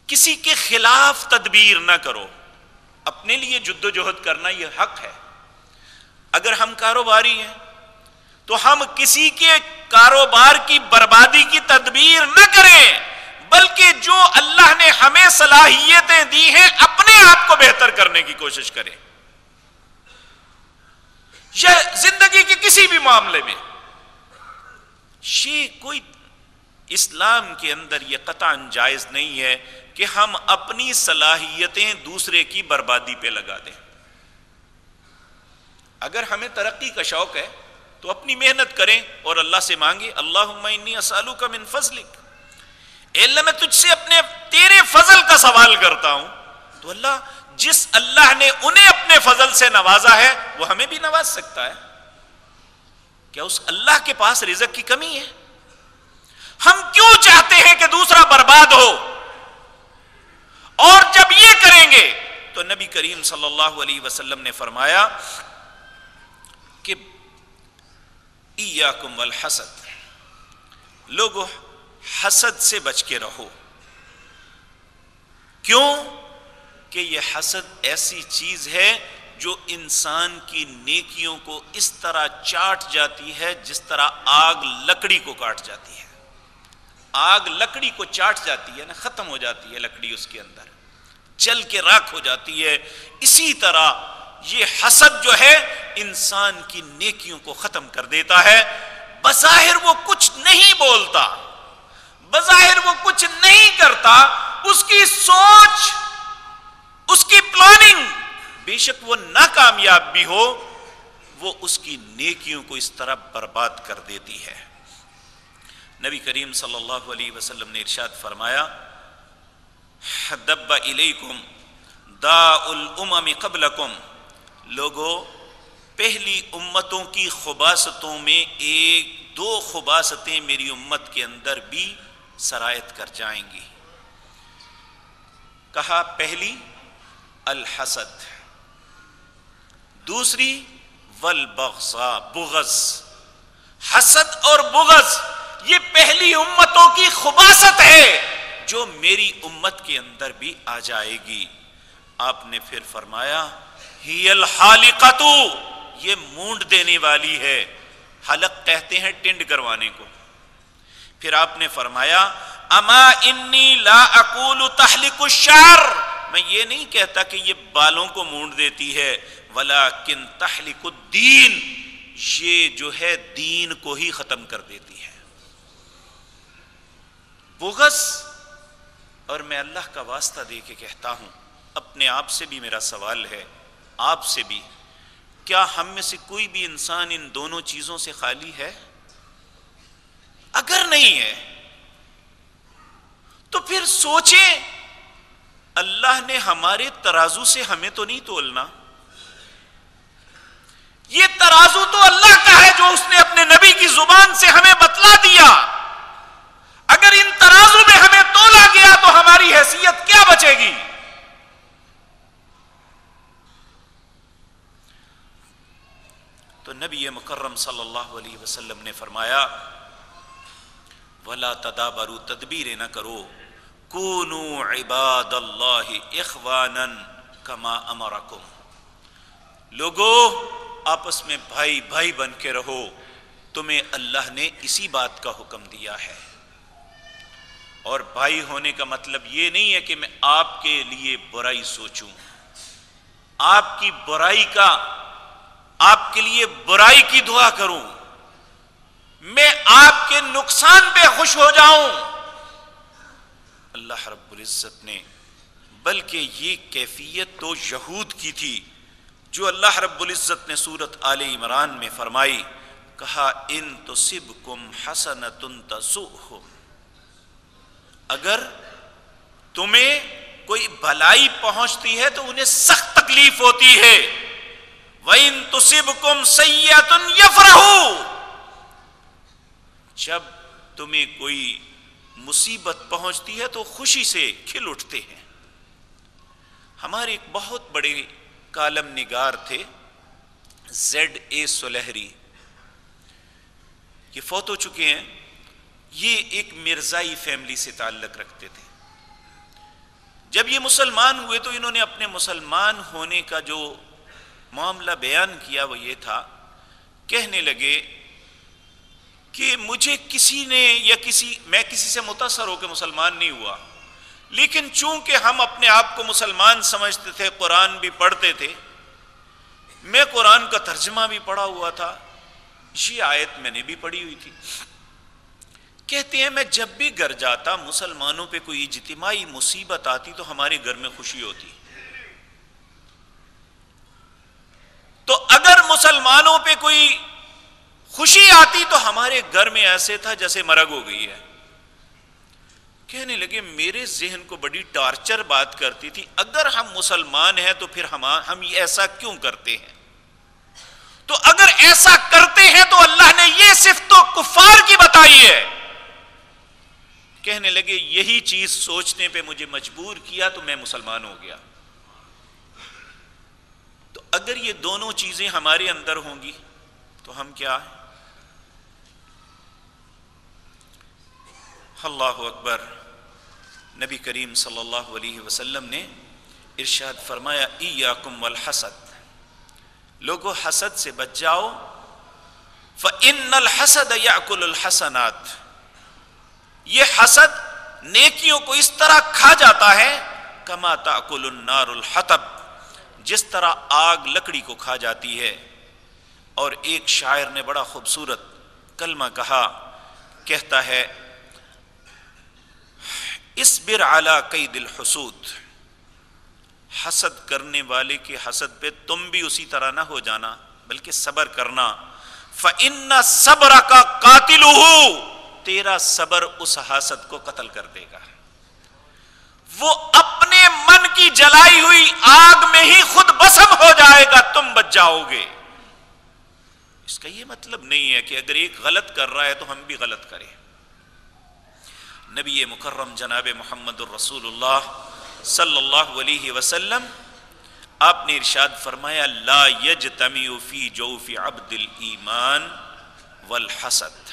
کسی کے خلاف تدبیر نہ کرو۔ اپنے لیے جد و جہد کرنا یہ حق ہے، اگر ہم کاروباری ہیں تو ہم کسی کے کاروبار کی بربادی کی تدبیر نہ کریں، بلکہ جو اللہ نے ہمیں صلاحیتیں دی ہیں اپنے آپ کو بہتر کرنے کی کوشش کریں. یہ زندگی کے کسی بھی معاملے میں یہ کوئی اسلام کے اندر یہ قطعاً جائز نہیں ہے کہ ہم اپنی صلاحیتیں دوسرے کی بربادی پہ لگا دیں. اگر ہمیں ترقی کا شوق ہے تو اپنی محنت کریں اور اللہ سے مانگیں اللہم انی اسألک من فضلک، اے اللہ میں تجھ سے اپنے تیرے فضل کا سوال کرتا ہوں. تو اللہ جس اللہ نے انہیں اپنے فضل سے نوازا ہے وہ ہمیں بھی نواز سکتا ہے. کیا اس اللہ کے پاس رزق کی کمی ہے؟ ہم کیوں چاہتے ہیں کہ دوسرا برباد ہو؟ اور جب یہ کریں گے تو نبی کریم صلی اللہ علیہ وسلم نے فرمایا کہ ایاکم والحسد، لوگوں حسد سے بچ کے رہو. کیوں؟ کہ یہ حسد ایسی چیز ہے جو انسان کی نیکیوں کو اس طرح چاٹ جاتی ہے جس طرح آگ لکڑی کو کاٹ جاتی ہے. آگ لکڑی کو چاٹ جاتی ہے نا، ختم ہو جاتی ہے لکڑی اس کے اندر، جل کے راکھ ہو جاتی ہے. اسی طرح یہ حسد جو ہے انسان کی نیکیوں کو ختم کر دیتا ہے. بظاہر وہ کچھ نہیں بولتا، بظاہر وہ کچھ نہیں کرتا، اس کی سوچ، اس کی پلاننگ بے شک وہ ناکامیاب بھی ہو، وہ اس کی نیکیوں کو اس طرح برباد کر دیتی ہے. نبی کریم صلی اللہ علیہ وسلم نے ارشاد فرمایا دب الیکم داء الامم قبلکم، لوگوں پہلی امتوں کی خباثتوں میں ایک دو خباثتیں میری امت کے اندر بھی سرایت کر جائیں گی. کہا پہلی الحسد، دوسری والبغضاء، بغض. حسد اور بغض یہ پہلی امتوں کی خباثت ہے جو میری امت کے اندر بھی آ جائے گی. آپ نے پھر فرمایا ہی الحالقۃ، یہ مونڈ دینے والی ہے. حلق کہتے ہیں ٹنڈ کروانے کو. پھر آپ نے فرمایا اما انی لا اقول تحلق الشعر، میں یہ نہیں کہتا کہ یہ بالوں کو مونڈ دیتی ہے، ولیکن تحلق الدین، یہ جو ہے دین کو ہی ختم کر دیتی ہے. بغض. اور میں اللہ کا واسطہ دے کے کہتا ہوں، اپنے آپ سے بھی میرا سوال ہے، آپ سے بھی، کیا ہم میں سے کوئی بھی انسان ان دونوں چیزوں سے خالی ہے؟ اگر نہیں ہے تو پھر سوچیں، اللہ نے ہمارے ترازو سے ہمیں تو نہیں تولنا. یہ ترازو تو اللہ کا ہے جو اس نے اپنے نبی کی زبان سے ہمیں بتلا دیا. اگر ان ترازو میں ہمیں تولا گیا تو ہماری حیثیت کیا بچے گی؟ تو نبی مکرم صلی اللہ علیہ وسلم نے فرمایا وَلَا تَدَابَرُوا، تدبیر نہ کرو، کونوا عباد اللہ اخوانا کما امرکم، لوگو آپس میں بھائی بھائی بن کے رہو، تمہیں اللہ نے اسی بات کا حکم دیا ہے. اور بھائی ہونے کا مطلب یہ نہیں ہے کہ میں آپ کے لیے برائی سوچوں، آپ کی برائی کا، آپ کے لیے برائی کی دعا کروں، میں آپ کے نقصان پہ خوش ہو جاؤں. اللہ رب العزت نے بلکہ یہ کیفیت تو یہود کی تھی جو اللہ رب العزت نے سورۃ آل عمران میں فرمائی، کہا ان تصبکم حسنۃ تسؤہم، اگر تمہیں کوئی بھلائی پہنچتی ہے تو انہیں سخت تکلیف ہوتی ہے. وَإِن تُصِبْكُمْ سَيِّئَةٌ يَفْرَحُوا، جب تمہیں کوئی مصیبت پہنچتی ہے تو خوشی سے کھل اٹھتے ہیں. ہمارے ایک بہت بڑے کالم نگار تھے Z.A. سلیحری، یہ فوت ہو چکے ہیں. یہ ایک مرزائی فیملی سے تعلق رکھتے تھے. جب یہ مسلمان ہوئے تو انہوں نے اپنے مسلمان ہونے کا جو معاملہ بیان کیا وہ یہ تھا، کہنے لگے کہ مجھے کسی نے میں کسی سے متاثر ہو کے مسلمان نہیں ہوا، لیکن چونکہ ہم اپنے آپ کو مسلمان سمجھتے تھے، قرآن بھی پڑھتے تھے، میں قرآن کا ترجمہ بھی پڑھا ہوا تھا، یہ آیت میں نے بھی پڑھی ہوئی تھی۔ کہتے ہیں میں جب بھی گھر جاتا، مسلمانوں پہ کوئی اجتماعی مصیبت آتی تو ہمارے گھر میں خوشی ہوتی، تو اگر مسلمانوں پہ کوئی خوشی آتی تو ہمارے گھر میں ایسے تھا جیسے مرگ ہو گئی ہے۔ کہنے لگے میرے ذہن کو بڑی ٹارچر بات کرتی تھی، اگر ہم مسلمان ہیں تو پھر ہم ایسا کیوں کرتے ہیں؟ تو اگر ایسا کرتے ہیں تو اللہ نے یہ صفت تو کفار کی بتائی ہے۔ کہنے لگے یہی چیز سوچنے پہ مجھے مجبور کیا تو میں مسلمان ہو گیا۔ تو اگر یہ دونوں چیزیں ہمارے اندر ہوں گی تو ہم کیا ہیں؟ اللہ اکبر۔ نبی کریم صلی اللہ علیہ وسلم نے ارشاد فرمایا ایاکم والحسد، لوگوں حسد سے بچ جاؤ، فإن الحسد یأکل الحسنات، یہ حسد نیکیوں کو اس طرح کھا جاتا ہے کما تأکل النار الحطب، جس طرح آگ لکڑی کو کھا جاتی ہے۔ اور ایک شاعر نے بڑا خوبصورت کلمہ کہا، کہتا ہے اصبر علی قید الحسود، حسد کرنے والے کے حسد پہ تم بھی اسی طرح نہ ہو جانا بلکہ صبر کرنا، فإن صبرک قاتلہ، تیرا صبر اس حسد کو قتل کر دے گا، وہ اپنے من کی جلائی ہوئی آگ میں ہی خود بسم ہو جائے گا، تم بچ جاؤ گے۔ اس کا یہ مطلب نہیں ہے کہ اگر ایک غلط کر رہا ہے تو ہم بھی غلط کریں۔ نبی مکرم جناب محمد الرسول اللہ صلی اللہ علیہ وسلم آپ نے ارشاد فرمایا لا یجتمع فی جوف عبد الایمان والحسد،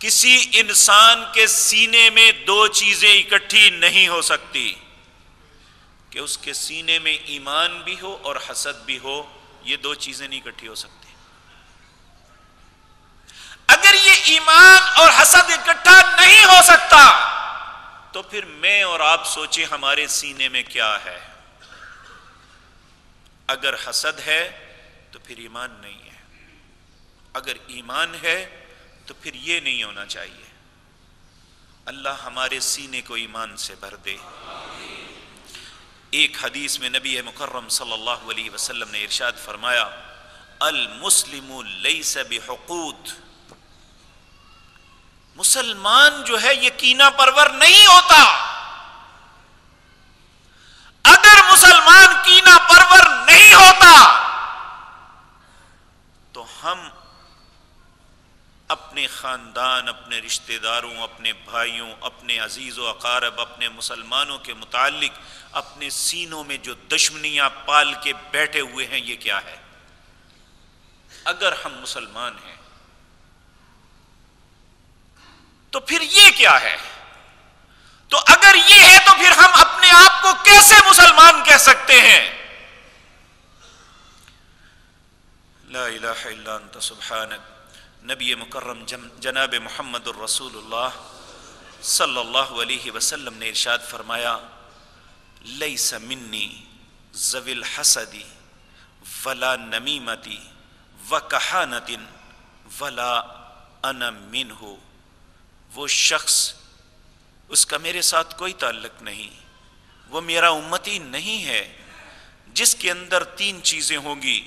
کسی انسان کے سینے میں دو چیزیں اکٹھی نہیں ہو سکتی، کہ اس کے سینے میں ایمان بھی ہو اور حسد بھی ہو، یہ دو چیزیں نہیں اکٹھی ہو سکتی۔ اگر یہ ایمان اور حسد اکٹھا نہیں ہو سکتا تو پھر میں اور آپ سوچیں ہمارے سینے میں کیا ہے۔ اگر حسد ہے تو پھر ایمان نہیں ہے، اگر ایمان ہے تو پھر یہ نہیں ہونا چاہیے۔ اللہ ہمارے سینے کو ایمان سے بھر دے۔ ایک حدیث میں نبی مکرم صلی اللہ علیہ وسلم نے ارشاد فرمایا المسلم لیس بحقود، مسلمان جو ہے یہ کینہ پرور نہیں ہوتا۔ اگر مسلمان کینہ پرور نہیں ہوتا تو ہم اپنے خاندان، اپنے رشتہ داروں، اپنے بھائیوں، اپنے عزیز و اقارب، اپنے مسلمانوں کے متعلق اپنے سینوں میں جو دشمنیاں پال کے بیٹھے ہوئے ہیں یہ کیا ہے؟ اگر ہم مسلمان ہیں تو پھر یہ کیا ہے؟ تو اگر یہ ہے تو پھر ہم اپنے آپ کو کیسے مسلمان کہہ سکتے ہیں؟ لا الہ الا انت سبحانک۔ نبی مکرم جناب محمد الرسول اللہ صلی اللہ علیہ وسلم نے ارشاد فرمایا لیس منی ذوی الحسد ولا نمیمت وکہانت ولا انا منہ، وہ شخص اس کا میرے ساتھ کوئی تعلق نہیں، وہ میرا امتی نہیں ہے جس کے اندر تین چیزیں ہوں گی،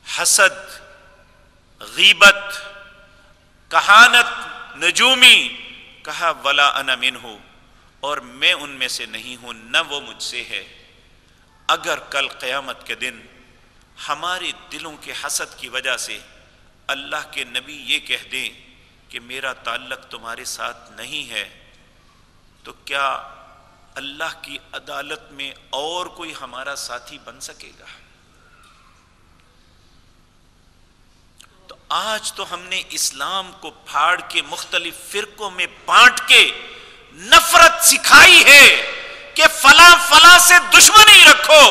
حسد، غیبت، کہانت، نجومی، کہا ولا انا منہ، اور میں ان میں سے نہیں ہوں، نہ وہ مجھ سے ہے۔ اگر کل قیامت کے دن ہمارے دلوں کے حسد کی وجہ سے اللہ کے نبی یہ کہہ دیں کہ میرا تعلق تمہارے ساتھ نہیں ہے، تو کیا اللہ کی عدالت میں اور کوئی ہمارا ساتھی بن سکے گا؟ تو آج تو ہم نے اسلام کو پھاڑ کے مختلف فرقوں میں بانٹ کے نفرت سکھائی ہے کہ فلاں فلاں سے دشمنی رکھو۔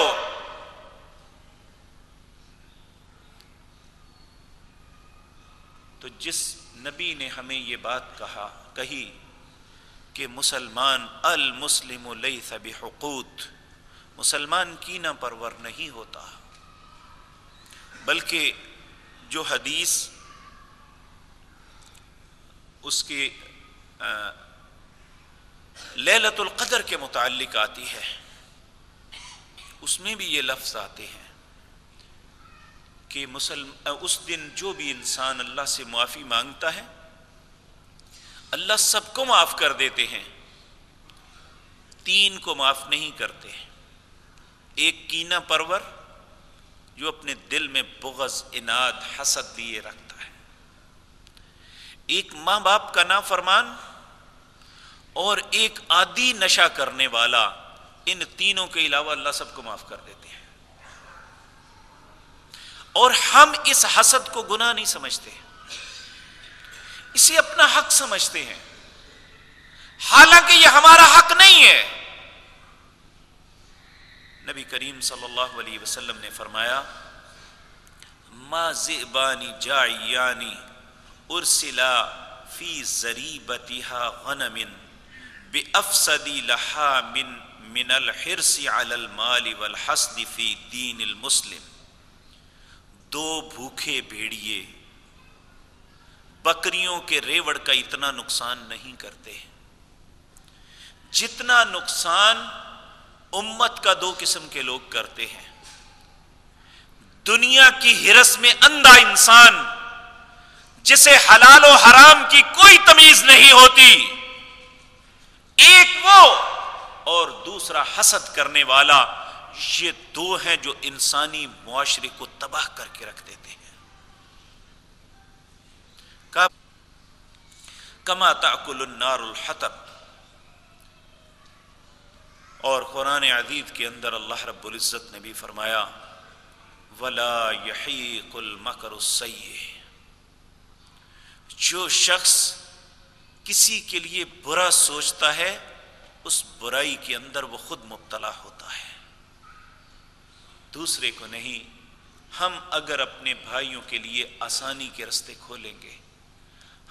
تو تو جس نبی نے ہمیں یہ بات کہی کہ مسلمان المسلم لیس بحقود، مسلمان کینہ پرور نہیں ہوتا، بلکہ جو حدیث اس کے لیلۃ القدر کے متعلق آتی ہے اس میں بھی یہ لفظ آتے ہیں کہ اس دن جو بھی انسان اللہ سے معافی مانگتا ہے اللہ سب کو معاف کر دیتے ہیں، 3 کو معاف نہیں کرتے۔ ایک کینہ پرور جو اپنے دل میں بغض، اناد، حسد لیے رکھتا ہے، ایک ماں باپ کا نافرمان، اور ایک عادی نشہ کرنے والا۔ ان تینوں کے علاوہ اللہ سب کو معاف کر دیتے ہیں، اور ہم اس حسد کو گناہ نہیں سمجھتے، اسے اپنا حق سمجھتے ہیں، حالانکہ یہ ہمارا حق نہیں ہے۔ نبی کریم صلی اللہ علیہ وسلم نے فرمایا ما ذئبان جاعیان ارسلا فی ذریبتها غنم بافسد لها من الحرص علی المال والحسد فی دین المسلم۔ 2 بھوکے بھیڑیے بکریوں کے ریوڑ کا اتنا نقصان نہیں کرتے جتنا نقصان امت کا 2 قسم کے لوگ کرتے ہیں۔ دنیا کی ہرس میں اندھا انسان جسے حلال و حرام کی کوئی تمیز نہیں ہوتی، ایک وہ اور دوسرا حسد کرنے والا، یہ 2 ہیں جو انسانی معاشرے کو تباہ کر کے رکھ دیتے ہیں۔ کما تأکل النار الحطب، اور قرآن عزیز کے اندر اللہ رب العزت نے بھی فرمایا وَلَا يَحِيقُ الْمَكْرُ السَّيِّئُ، جو شخص کسی کے لیے برا سوچتا ہے اس برائی کے اندر وہ خود مبتلا ہوتا ہے، دوسرے کو نہیں۔ ہم اگر اپنے بھائیوں کے لیے آسانی کے رستے کھولیں گے،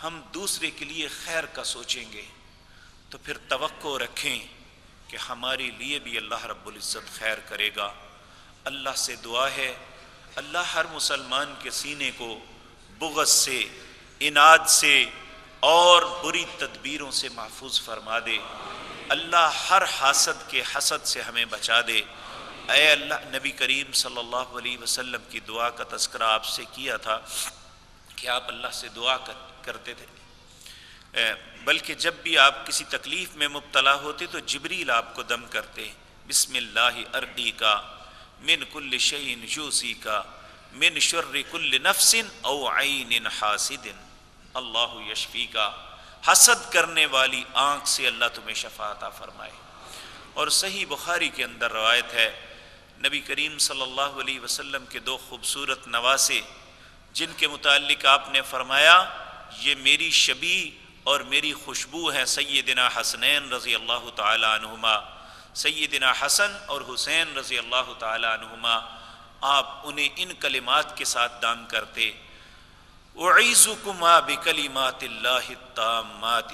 ہم دوسرے کے لیے خیر کا سوچیں گے، تو پھر توقع رکھیں کہ ہمارے لیے بھی اللہ رب العزت خیر کرے گا۔ اللہ سے دعا ہے اللہ ہر مسلمان کے سینے کو بغض سے، اناد سے اور بری تدبیروں سے محفوظ فرما دے۔ اللہ ہر حاسد کے حسد سے ہمیں بچا دے۔ اے اللہ، نبی کریم صلی اللہ علیہ وسلم کی دعا کا تذکرہ آپ سے کیا تھا کہ آپ اللہ سے دعا کرتے تھے، بلکہ جب بھی آپ کسی تکلیف میں مبتلا ہوتے تو جبریل آپ کو دم کرتے، بسم اللہ ارقی کا من کل شیء یوسی کا من شر کل نفس او عین حاسد اللہ یشفی کا۔ حسد کرنے والی آنکھ سے اللہ تمہیں شفا عطا فرمائے۔ اور صحیح بخاری کے اندر روایت ہے نبی کریم صلی اللہ علیہ وسلم کے 2 خوبصورت نواسے جن کے متعلق آپ نے فرمایا یہ میری شبیہ اور میری خوشبو ہے، سیدنا حسنین رضی اللہ تعالی عنہما، سیدنا حسن اور حسین رضی اللہ تعالی عنہما۔ آپ انہیں ان کلمات کے ساتھ دام کرتے، اعیذکما بکلمات اللہ التامات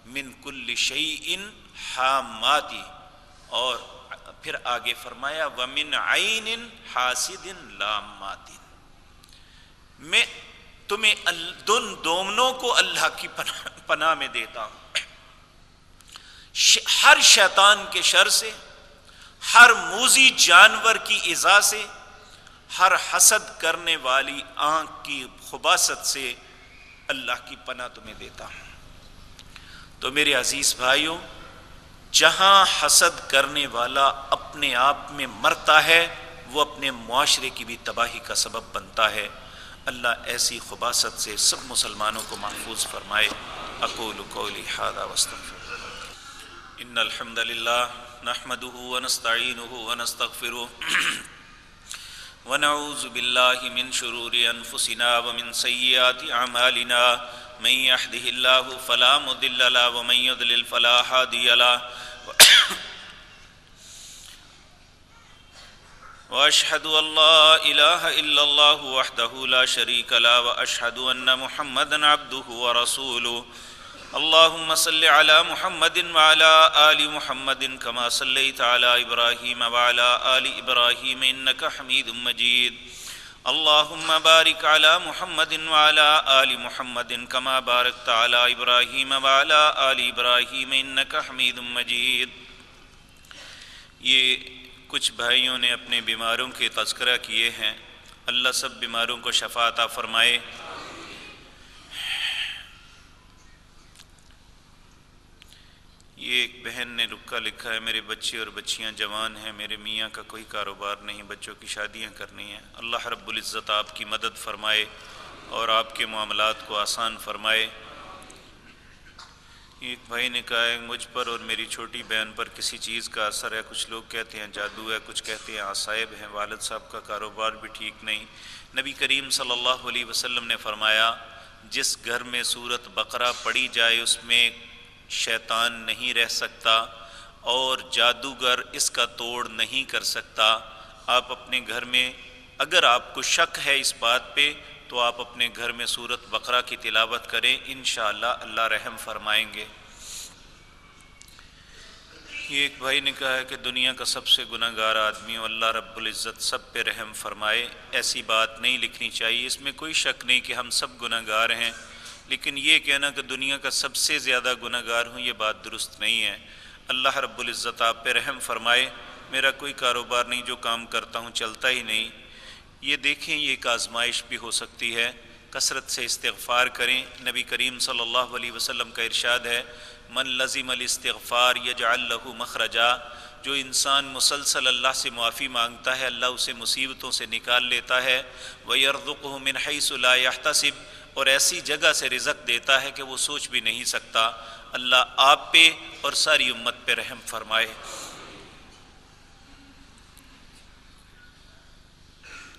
من کل شیء حامات، اور پھر آگے فرمایا ومن عین حاسد لامات، میں تمہیں دونوں کو اللہ کی پناہ میں دیتا ہوں، ہر شیطان کے شر سے، ہر موذی جانور کی ایذا سے، ہر حسد کرنے والی آنکھ کی خباثت سے اللہ کی پناہ تمہیں دیتا ہوں۔ تو میرے عزیز بھائیوں، جہاں حسد کرنے والا اپنے آپ میں مرتا ہے وہ اپنے معاشرے کی بھی تباہی کا سبب بنتا ہے۔ اللہ ایسی خباثت سے سب مسلمانوں کو محفوظ فرمائے۔ اقول قولی ھذا واستغفر ان الحمد للہ نحمده ونستعینه ونستغفره ونعوذ باللہ من شرور انفسنا ومن سیئات اعمالنا من يهده الله فلا مضل له ومن يضلل فلا هادي له واشهد ان لا اله الا الله وحده لا شريك له واشهد ان محمدا عبده ورسوله اللهم صل على محمد وعلى آل محمد كما صليت على إبراهيم وعلى آل إبراهيم إنك حميد مجيد اللهم بارك على محمد وعلى آل محمد كما باركت على إبراهيم وعلى آل إبراهيم إنك حميد مجيد۔ یہ کچھ بھائیوں نے اپنے بیماروں کے تذکرہ کیے ہیں، اللہ سب بیماروں کو شفا عطا فرمائے۔ یہ ایک بہن نے لکھا ہے، میرے بچے اور بچیاں جوان ہیں، میرے میاں کا کوئی کاروبار نہیں، بچوں کی شادیاں کرنی ہیں، اللہ رب العزت آپ کی مدد فرمائے اور آپ کے معاملات کو آسان فرمائے۔ ایک بھائی نے کہا ہے مجھ پر اور میری چھوٹی بہن پر کسی چیز کا اثر ہے، کچھ لوگ کہتے ہیں جادو ہے، کچھ کہتے ہیں عصائب ہیں، والد صاحب کا کاروبار بھی ٹھیک نہیں۔ نبی کریم صلی اللہ علیہ وسلم نے فرمایا جس گھر میں سورۃ بقرہ پڑھی جائے اس میں شیطان نہیں رہ سکتا اور جادوگر اس کا توڑ نہیں کر سکتا۔ آپ اپنے گھر میں اگر آپ کو شک ہے اس بات پہ تو آپ اپنے گھر میں سورۃ بقرہ کی تلاوت کریں، انشاءاللہ اللہ رحم فرمائیں گے۔ یہ ایک بھائی نے کہا ہے کہ دنیا کا سب سے گناہ گار آدمی ہوں، اللہ رب العزت سب پہ رحم فرمائے۔ ایسی بات نہیں لکھنی چاہیے، اس میں کوئی شک نہیں کہ ہم سب گناہ گار ہیں، لیکن یہ کہنا کہ دنیا کا سب سے زیادہ گناہ گار ہوں یہ بات درست نہیں ہے۔ اللہ رب العزت آپ پہ رحم فرمائے۔ میرا کوئی کاروبار نہیں، جو کام کرتا ہوں چلتا ہی نہیں۔ یہ دیکھیں یہ ایک آزمائش بھی ہو سکتی ہے، کثرت سے استغفار کریں۔ نبی کریم صلی اللہ علیہ وسلم کا ارشاد ہے من لزم الاستغفار یجعل لہ مخرجا، جو انسان مسلسل اللہ سے معافی مانگتا ہے اللہ اسے مصیبتوں سے نکال لیتا ہے، وَيَرْزُقْهُ مِنْ حَيْثُ لَا يَحْتَسِبْ، اور ایسی جگہ سے رزق دیتا ہے کہ وہ سوچ بھی نہیں سکتا۔ اللہ آپ پہ اور ساری امت پہ رحم فرمائے۔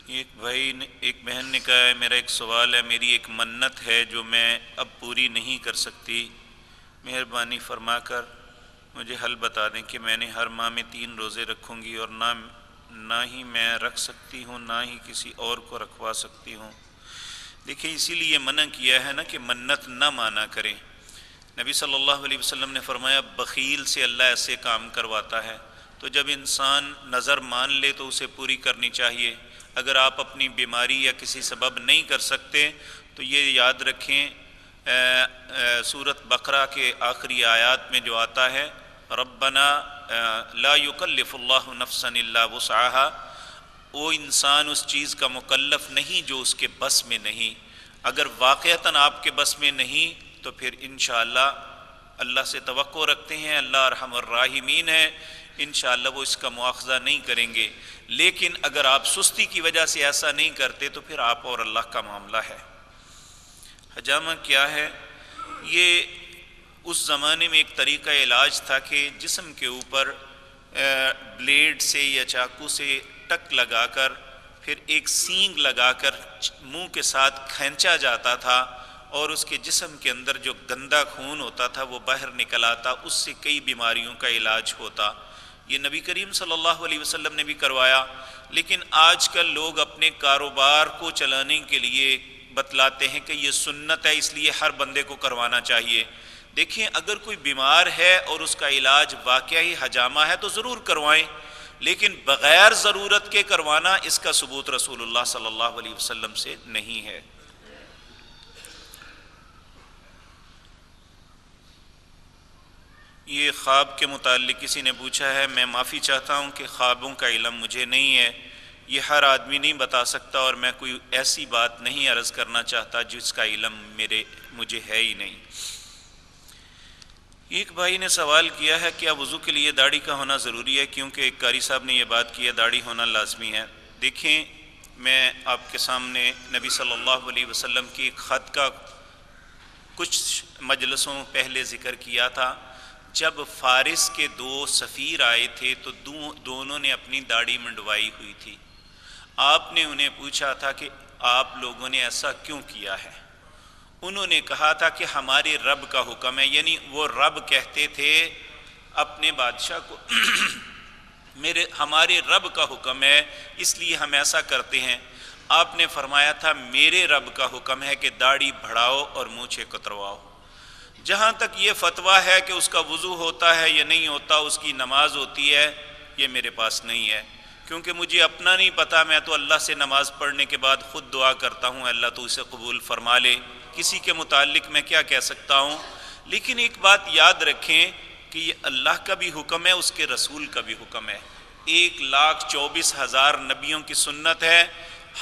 ایک بہن نے کہا ہے میرا ایک سوال ہے، میری ایک منت ہے جو میں اب پوری نہیں کر سکتی، مہربانی فرما کر مجھے حل بتا دیں کہ میں نے ہر ماہ میں 3 روزے رکھوں گی اور نہ ہی میں رکھ سکتی ہوں نہ ہی کسی اور کو رکھوا سکتی ہوں۔ دیکھیں اسی لیے منع کیا ہے نا کہ منت نہ مانا کریں۔ نبی صلی اللہ علیہ وسلم نے فرمایا بخیل سے اللہ ایسے کام کرواتا ہے، تو جب انسان نظر مان لے تو اسے پوری کرنی چاہیے۔ اگر آپ اپنی بیماری یا کسی سبب نہیں کر سکتے تو یہ یاد رکھیں سورۃ بقرہ کے آخری آیات میں جو آتا ہے ربنا لا یکلف اللہ نفسا الا وسعها، وہ انسان اس چیز کا مکلف نہیں جو اس کے بس میں نہیں۔ اگر واقعتاً آپ کے بس میں نہیں تو پھر انشاءاللہ اللہ سے توقع رکھتے ہیں، اللہ ارحم الراحمین ہے، انشاءاللہ وہ اس کا مواخذہ نہیں کریں گے۔ لیکن اگر آپ سستی کی وجہ سے ایسا نہیں کرتے تو پھر آپ اور اللہ کا معاملہ ہے۔ حجامہ کیا ہے؟ یہ اس زمانے میں ایک طریقہ علاج تھا کہ جسم کے اوپر بلیڈ سے یا چاقو سے ٹک لگا کر پھر ایک سینگ لگا کر منہ کے ساتھ کھینچا جاتا تھا اور اس کے جسم کے اندر جو گندا خون ہوتا تھا وہ باہر نکل آتا، اس سے کئی بیماریوں کا علاج ہوتا۔ یہ نبی کریم صلی اللہ علیہ وسلم نے بھی کروایا، لیکن آج کل لوگ اپنے کاروبار کو چلانے کے لیے بتلاتے ہیں کہ یہ سنت ہے اس لیے ہر بندے کو کروانا چاہیے۔ دیکھیں اگر کوئی بیمار ہے اور اس کا علاج واقعی حجامہ ہے تو ضرور کروائیں، لیکن بغیر ضرورت کے کروانا اس کا ثبوت رسول اللہ صلی اللہ علیہ وسلم سے نہیں ہے۔ یہ خواب کے متعلق کسی نے پوچھا ہے، میں معافی چاہتا ہوں کہ خوابوں کا علم مجھے نہیں ہے، یہ ہر آدمی نہیں بتا سکتا اور میں کوئی ایسی بات نہیں عرض کرنا چاہتا جس کا علم مجھے ہے ہی نہیں۔ ایک بھائی نے سوال کیا ہے کیا وضو کے لیے داڑھی کا ہونا ضروری ہے، کیونکہ ایک قاری صاحب نے یہ بات کی ہے داڑھی ہونا لازمی ہے۔ دیکھیں میں آپ کے سامنے نبی صلی اللہ علیہ وسلم کی ایک خط کا کچھ مجلسوں پہلے ذکر کیا تھا۔ جب فارس کے 2 سفیر آئے تھے تو دونوں نے اپنی داڑھی منڈوائی ہوئی تھی۔ آپ نے انہیں پوچھا تھا کہ آپ لوگوں نے ایسا کیوں کیا ہے؟ انہوں نے کہا تھا کہ ہمارے رب کا حکم ہے، یعنی وہ رب کہتے تھے اپنے بادشاہ کو ہمارے رب کا حکم ہے، اس لیے ہم ایسا کرتے ہیں۔ آپ نے فرمایا تھا میرے رب کا حکم ہے کہ داڑھی بڑھاؤ اور مونچھیں کترواؤ۔ جہاں تک یہ فتویٰ ہے کہ اس کا وضو ہوتا ہے یا نہیں ہوتا، اس کی نماز ہوتی ہے، یہ میرے پاس نہیں ہے، کیونکہ مجھے اپنا نہیں پتا۔ میں تو اللہ سے نماز پڑھنے کے بعد خود دعا کرتا ہوں اللہ تو اسے قبول فرما لے، کسی کے متعلق میں کیا کہہ سکتا ہوں۔ لیکن ایک بات یاد رکھیں کہ یہ اللہ کا بھی حکم ہے، اس کے رسول کا بھی حکم ہے۔ 1,24,000 نبیوں کی سنت ہے،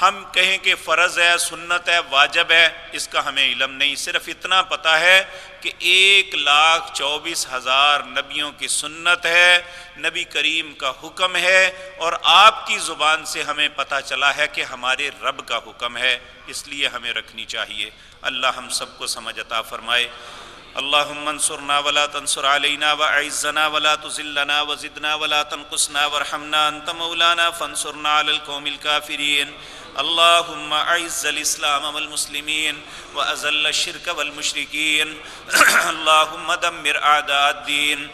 ہم کہیں کہ فرض ہے، سنت ہے، واجب ہے، اس کا ہمیں علم نہیں، صرف اتنا پتہ ہے کہ 1,24,000 نبیوں کی سنت ہے، نبی کریم کا حکم ہے، اور آپ کی زبان سے ہمیں پتہ چلا ہے کہ ہمارے رب کا حکم ہے، اس لیے ہمیں رکھنی چاہیے۔ اللہ ہم سب کو سمجھ عطا فرمائے۔ اللہم انصرنا ولا تنصر علینا وعزنا ولا تذلنا وزدنا ولا تنقصنا وارحمنا انت مولانا فانصرنا علی القوم الکافرین۔ اللہم اعز الاسلام والمسلمین واذل الشرک والمشرکین۔ اللہم دمر اعداء الدین۔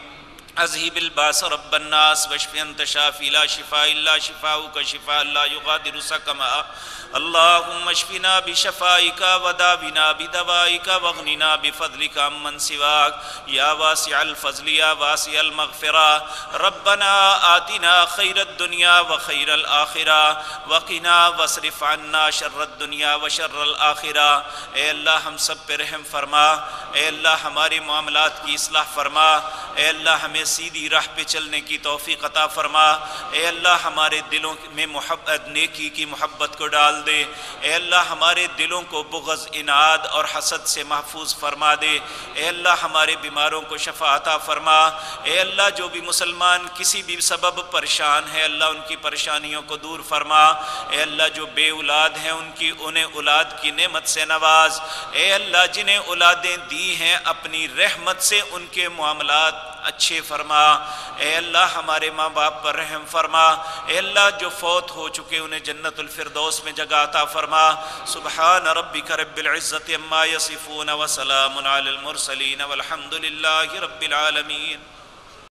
اذهب الباس رب الناس واشف انت شافی لا شفاء الا شفاؤک شفاء لا یغادر سقما۔ اللہم اشفنا بشفائک وداونا بدوائک واغننا بفضلک عمن سواک یا واسع الفضل یا واسع المغفرہ۔ ربنا آتنا خیر الدنیا وخیر الآخرہ وقنا واصرف عنا شر الدنیا وشر الآخرہ۔ اے اللہ ہم سب پہ رحم فرما، اے اللہ ہمارے معاملات کی اصلاح فرما، اے اللہ ہمیں سیدھی راہ پہ چلنے کی توفیق عطا فرما، اے اللہ ہمارے دلوں میں محبت نیکی کی محبت کو ڈال دے، اے اللہ ہمارے دلوں کو بغض اناد اور حسد سے محفوظ فرما دے، اے اللہ ہمارے بیماروں کو شفا عطا فرما، اے اللہ جو بھی مسلمان کسی بھی سبب پریشان ہے اللہ ان کی پریشانیوں کو دور فرما، اے اللہ جو بے اولاد ہیں انہیں اولاد کی نعمت سے نواز، اے اللہ جنہیں اولادیں دی ہیں اپنی رحمت سے ان کے معاملات اچھے فرما، اے اللہ ہمارے ماں باپ پر رحم فرما، اے اللہ جو فوت ہو چکے انہیں جنت الفردوس میں جگہ عطا فرما۔ سبحان ربک رب العزت عما یصفون وسلام علی المرسلین والحمد للہ رب العالمین۔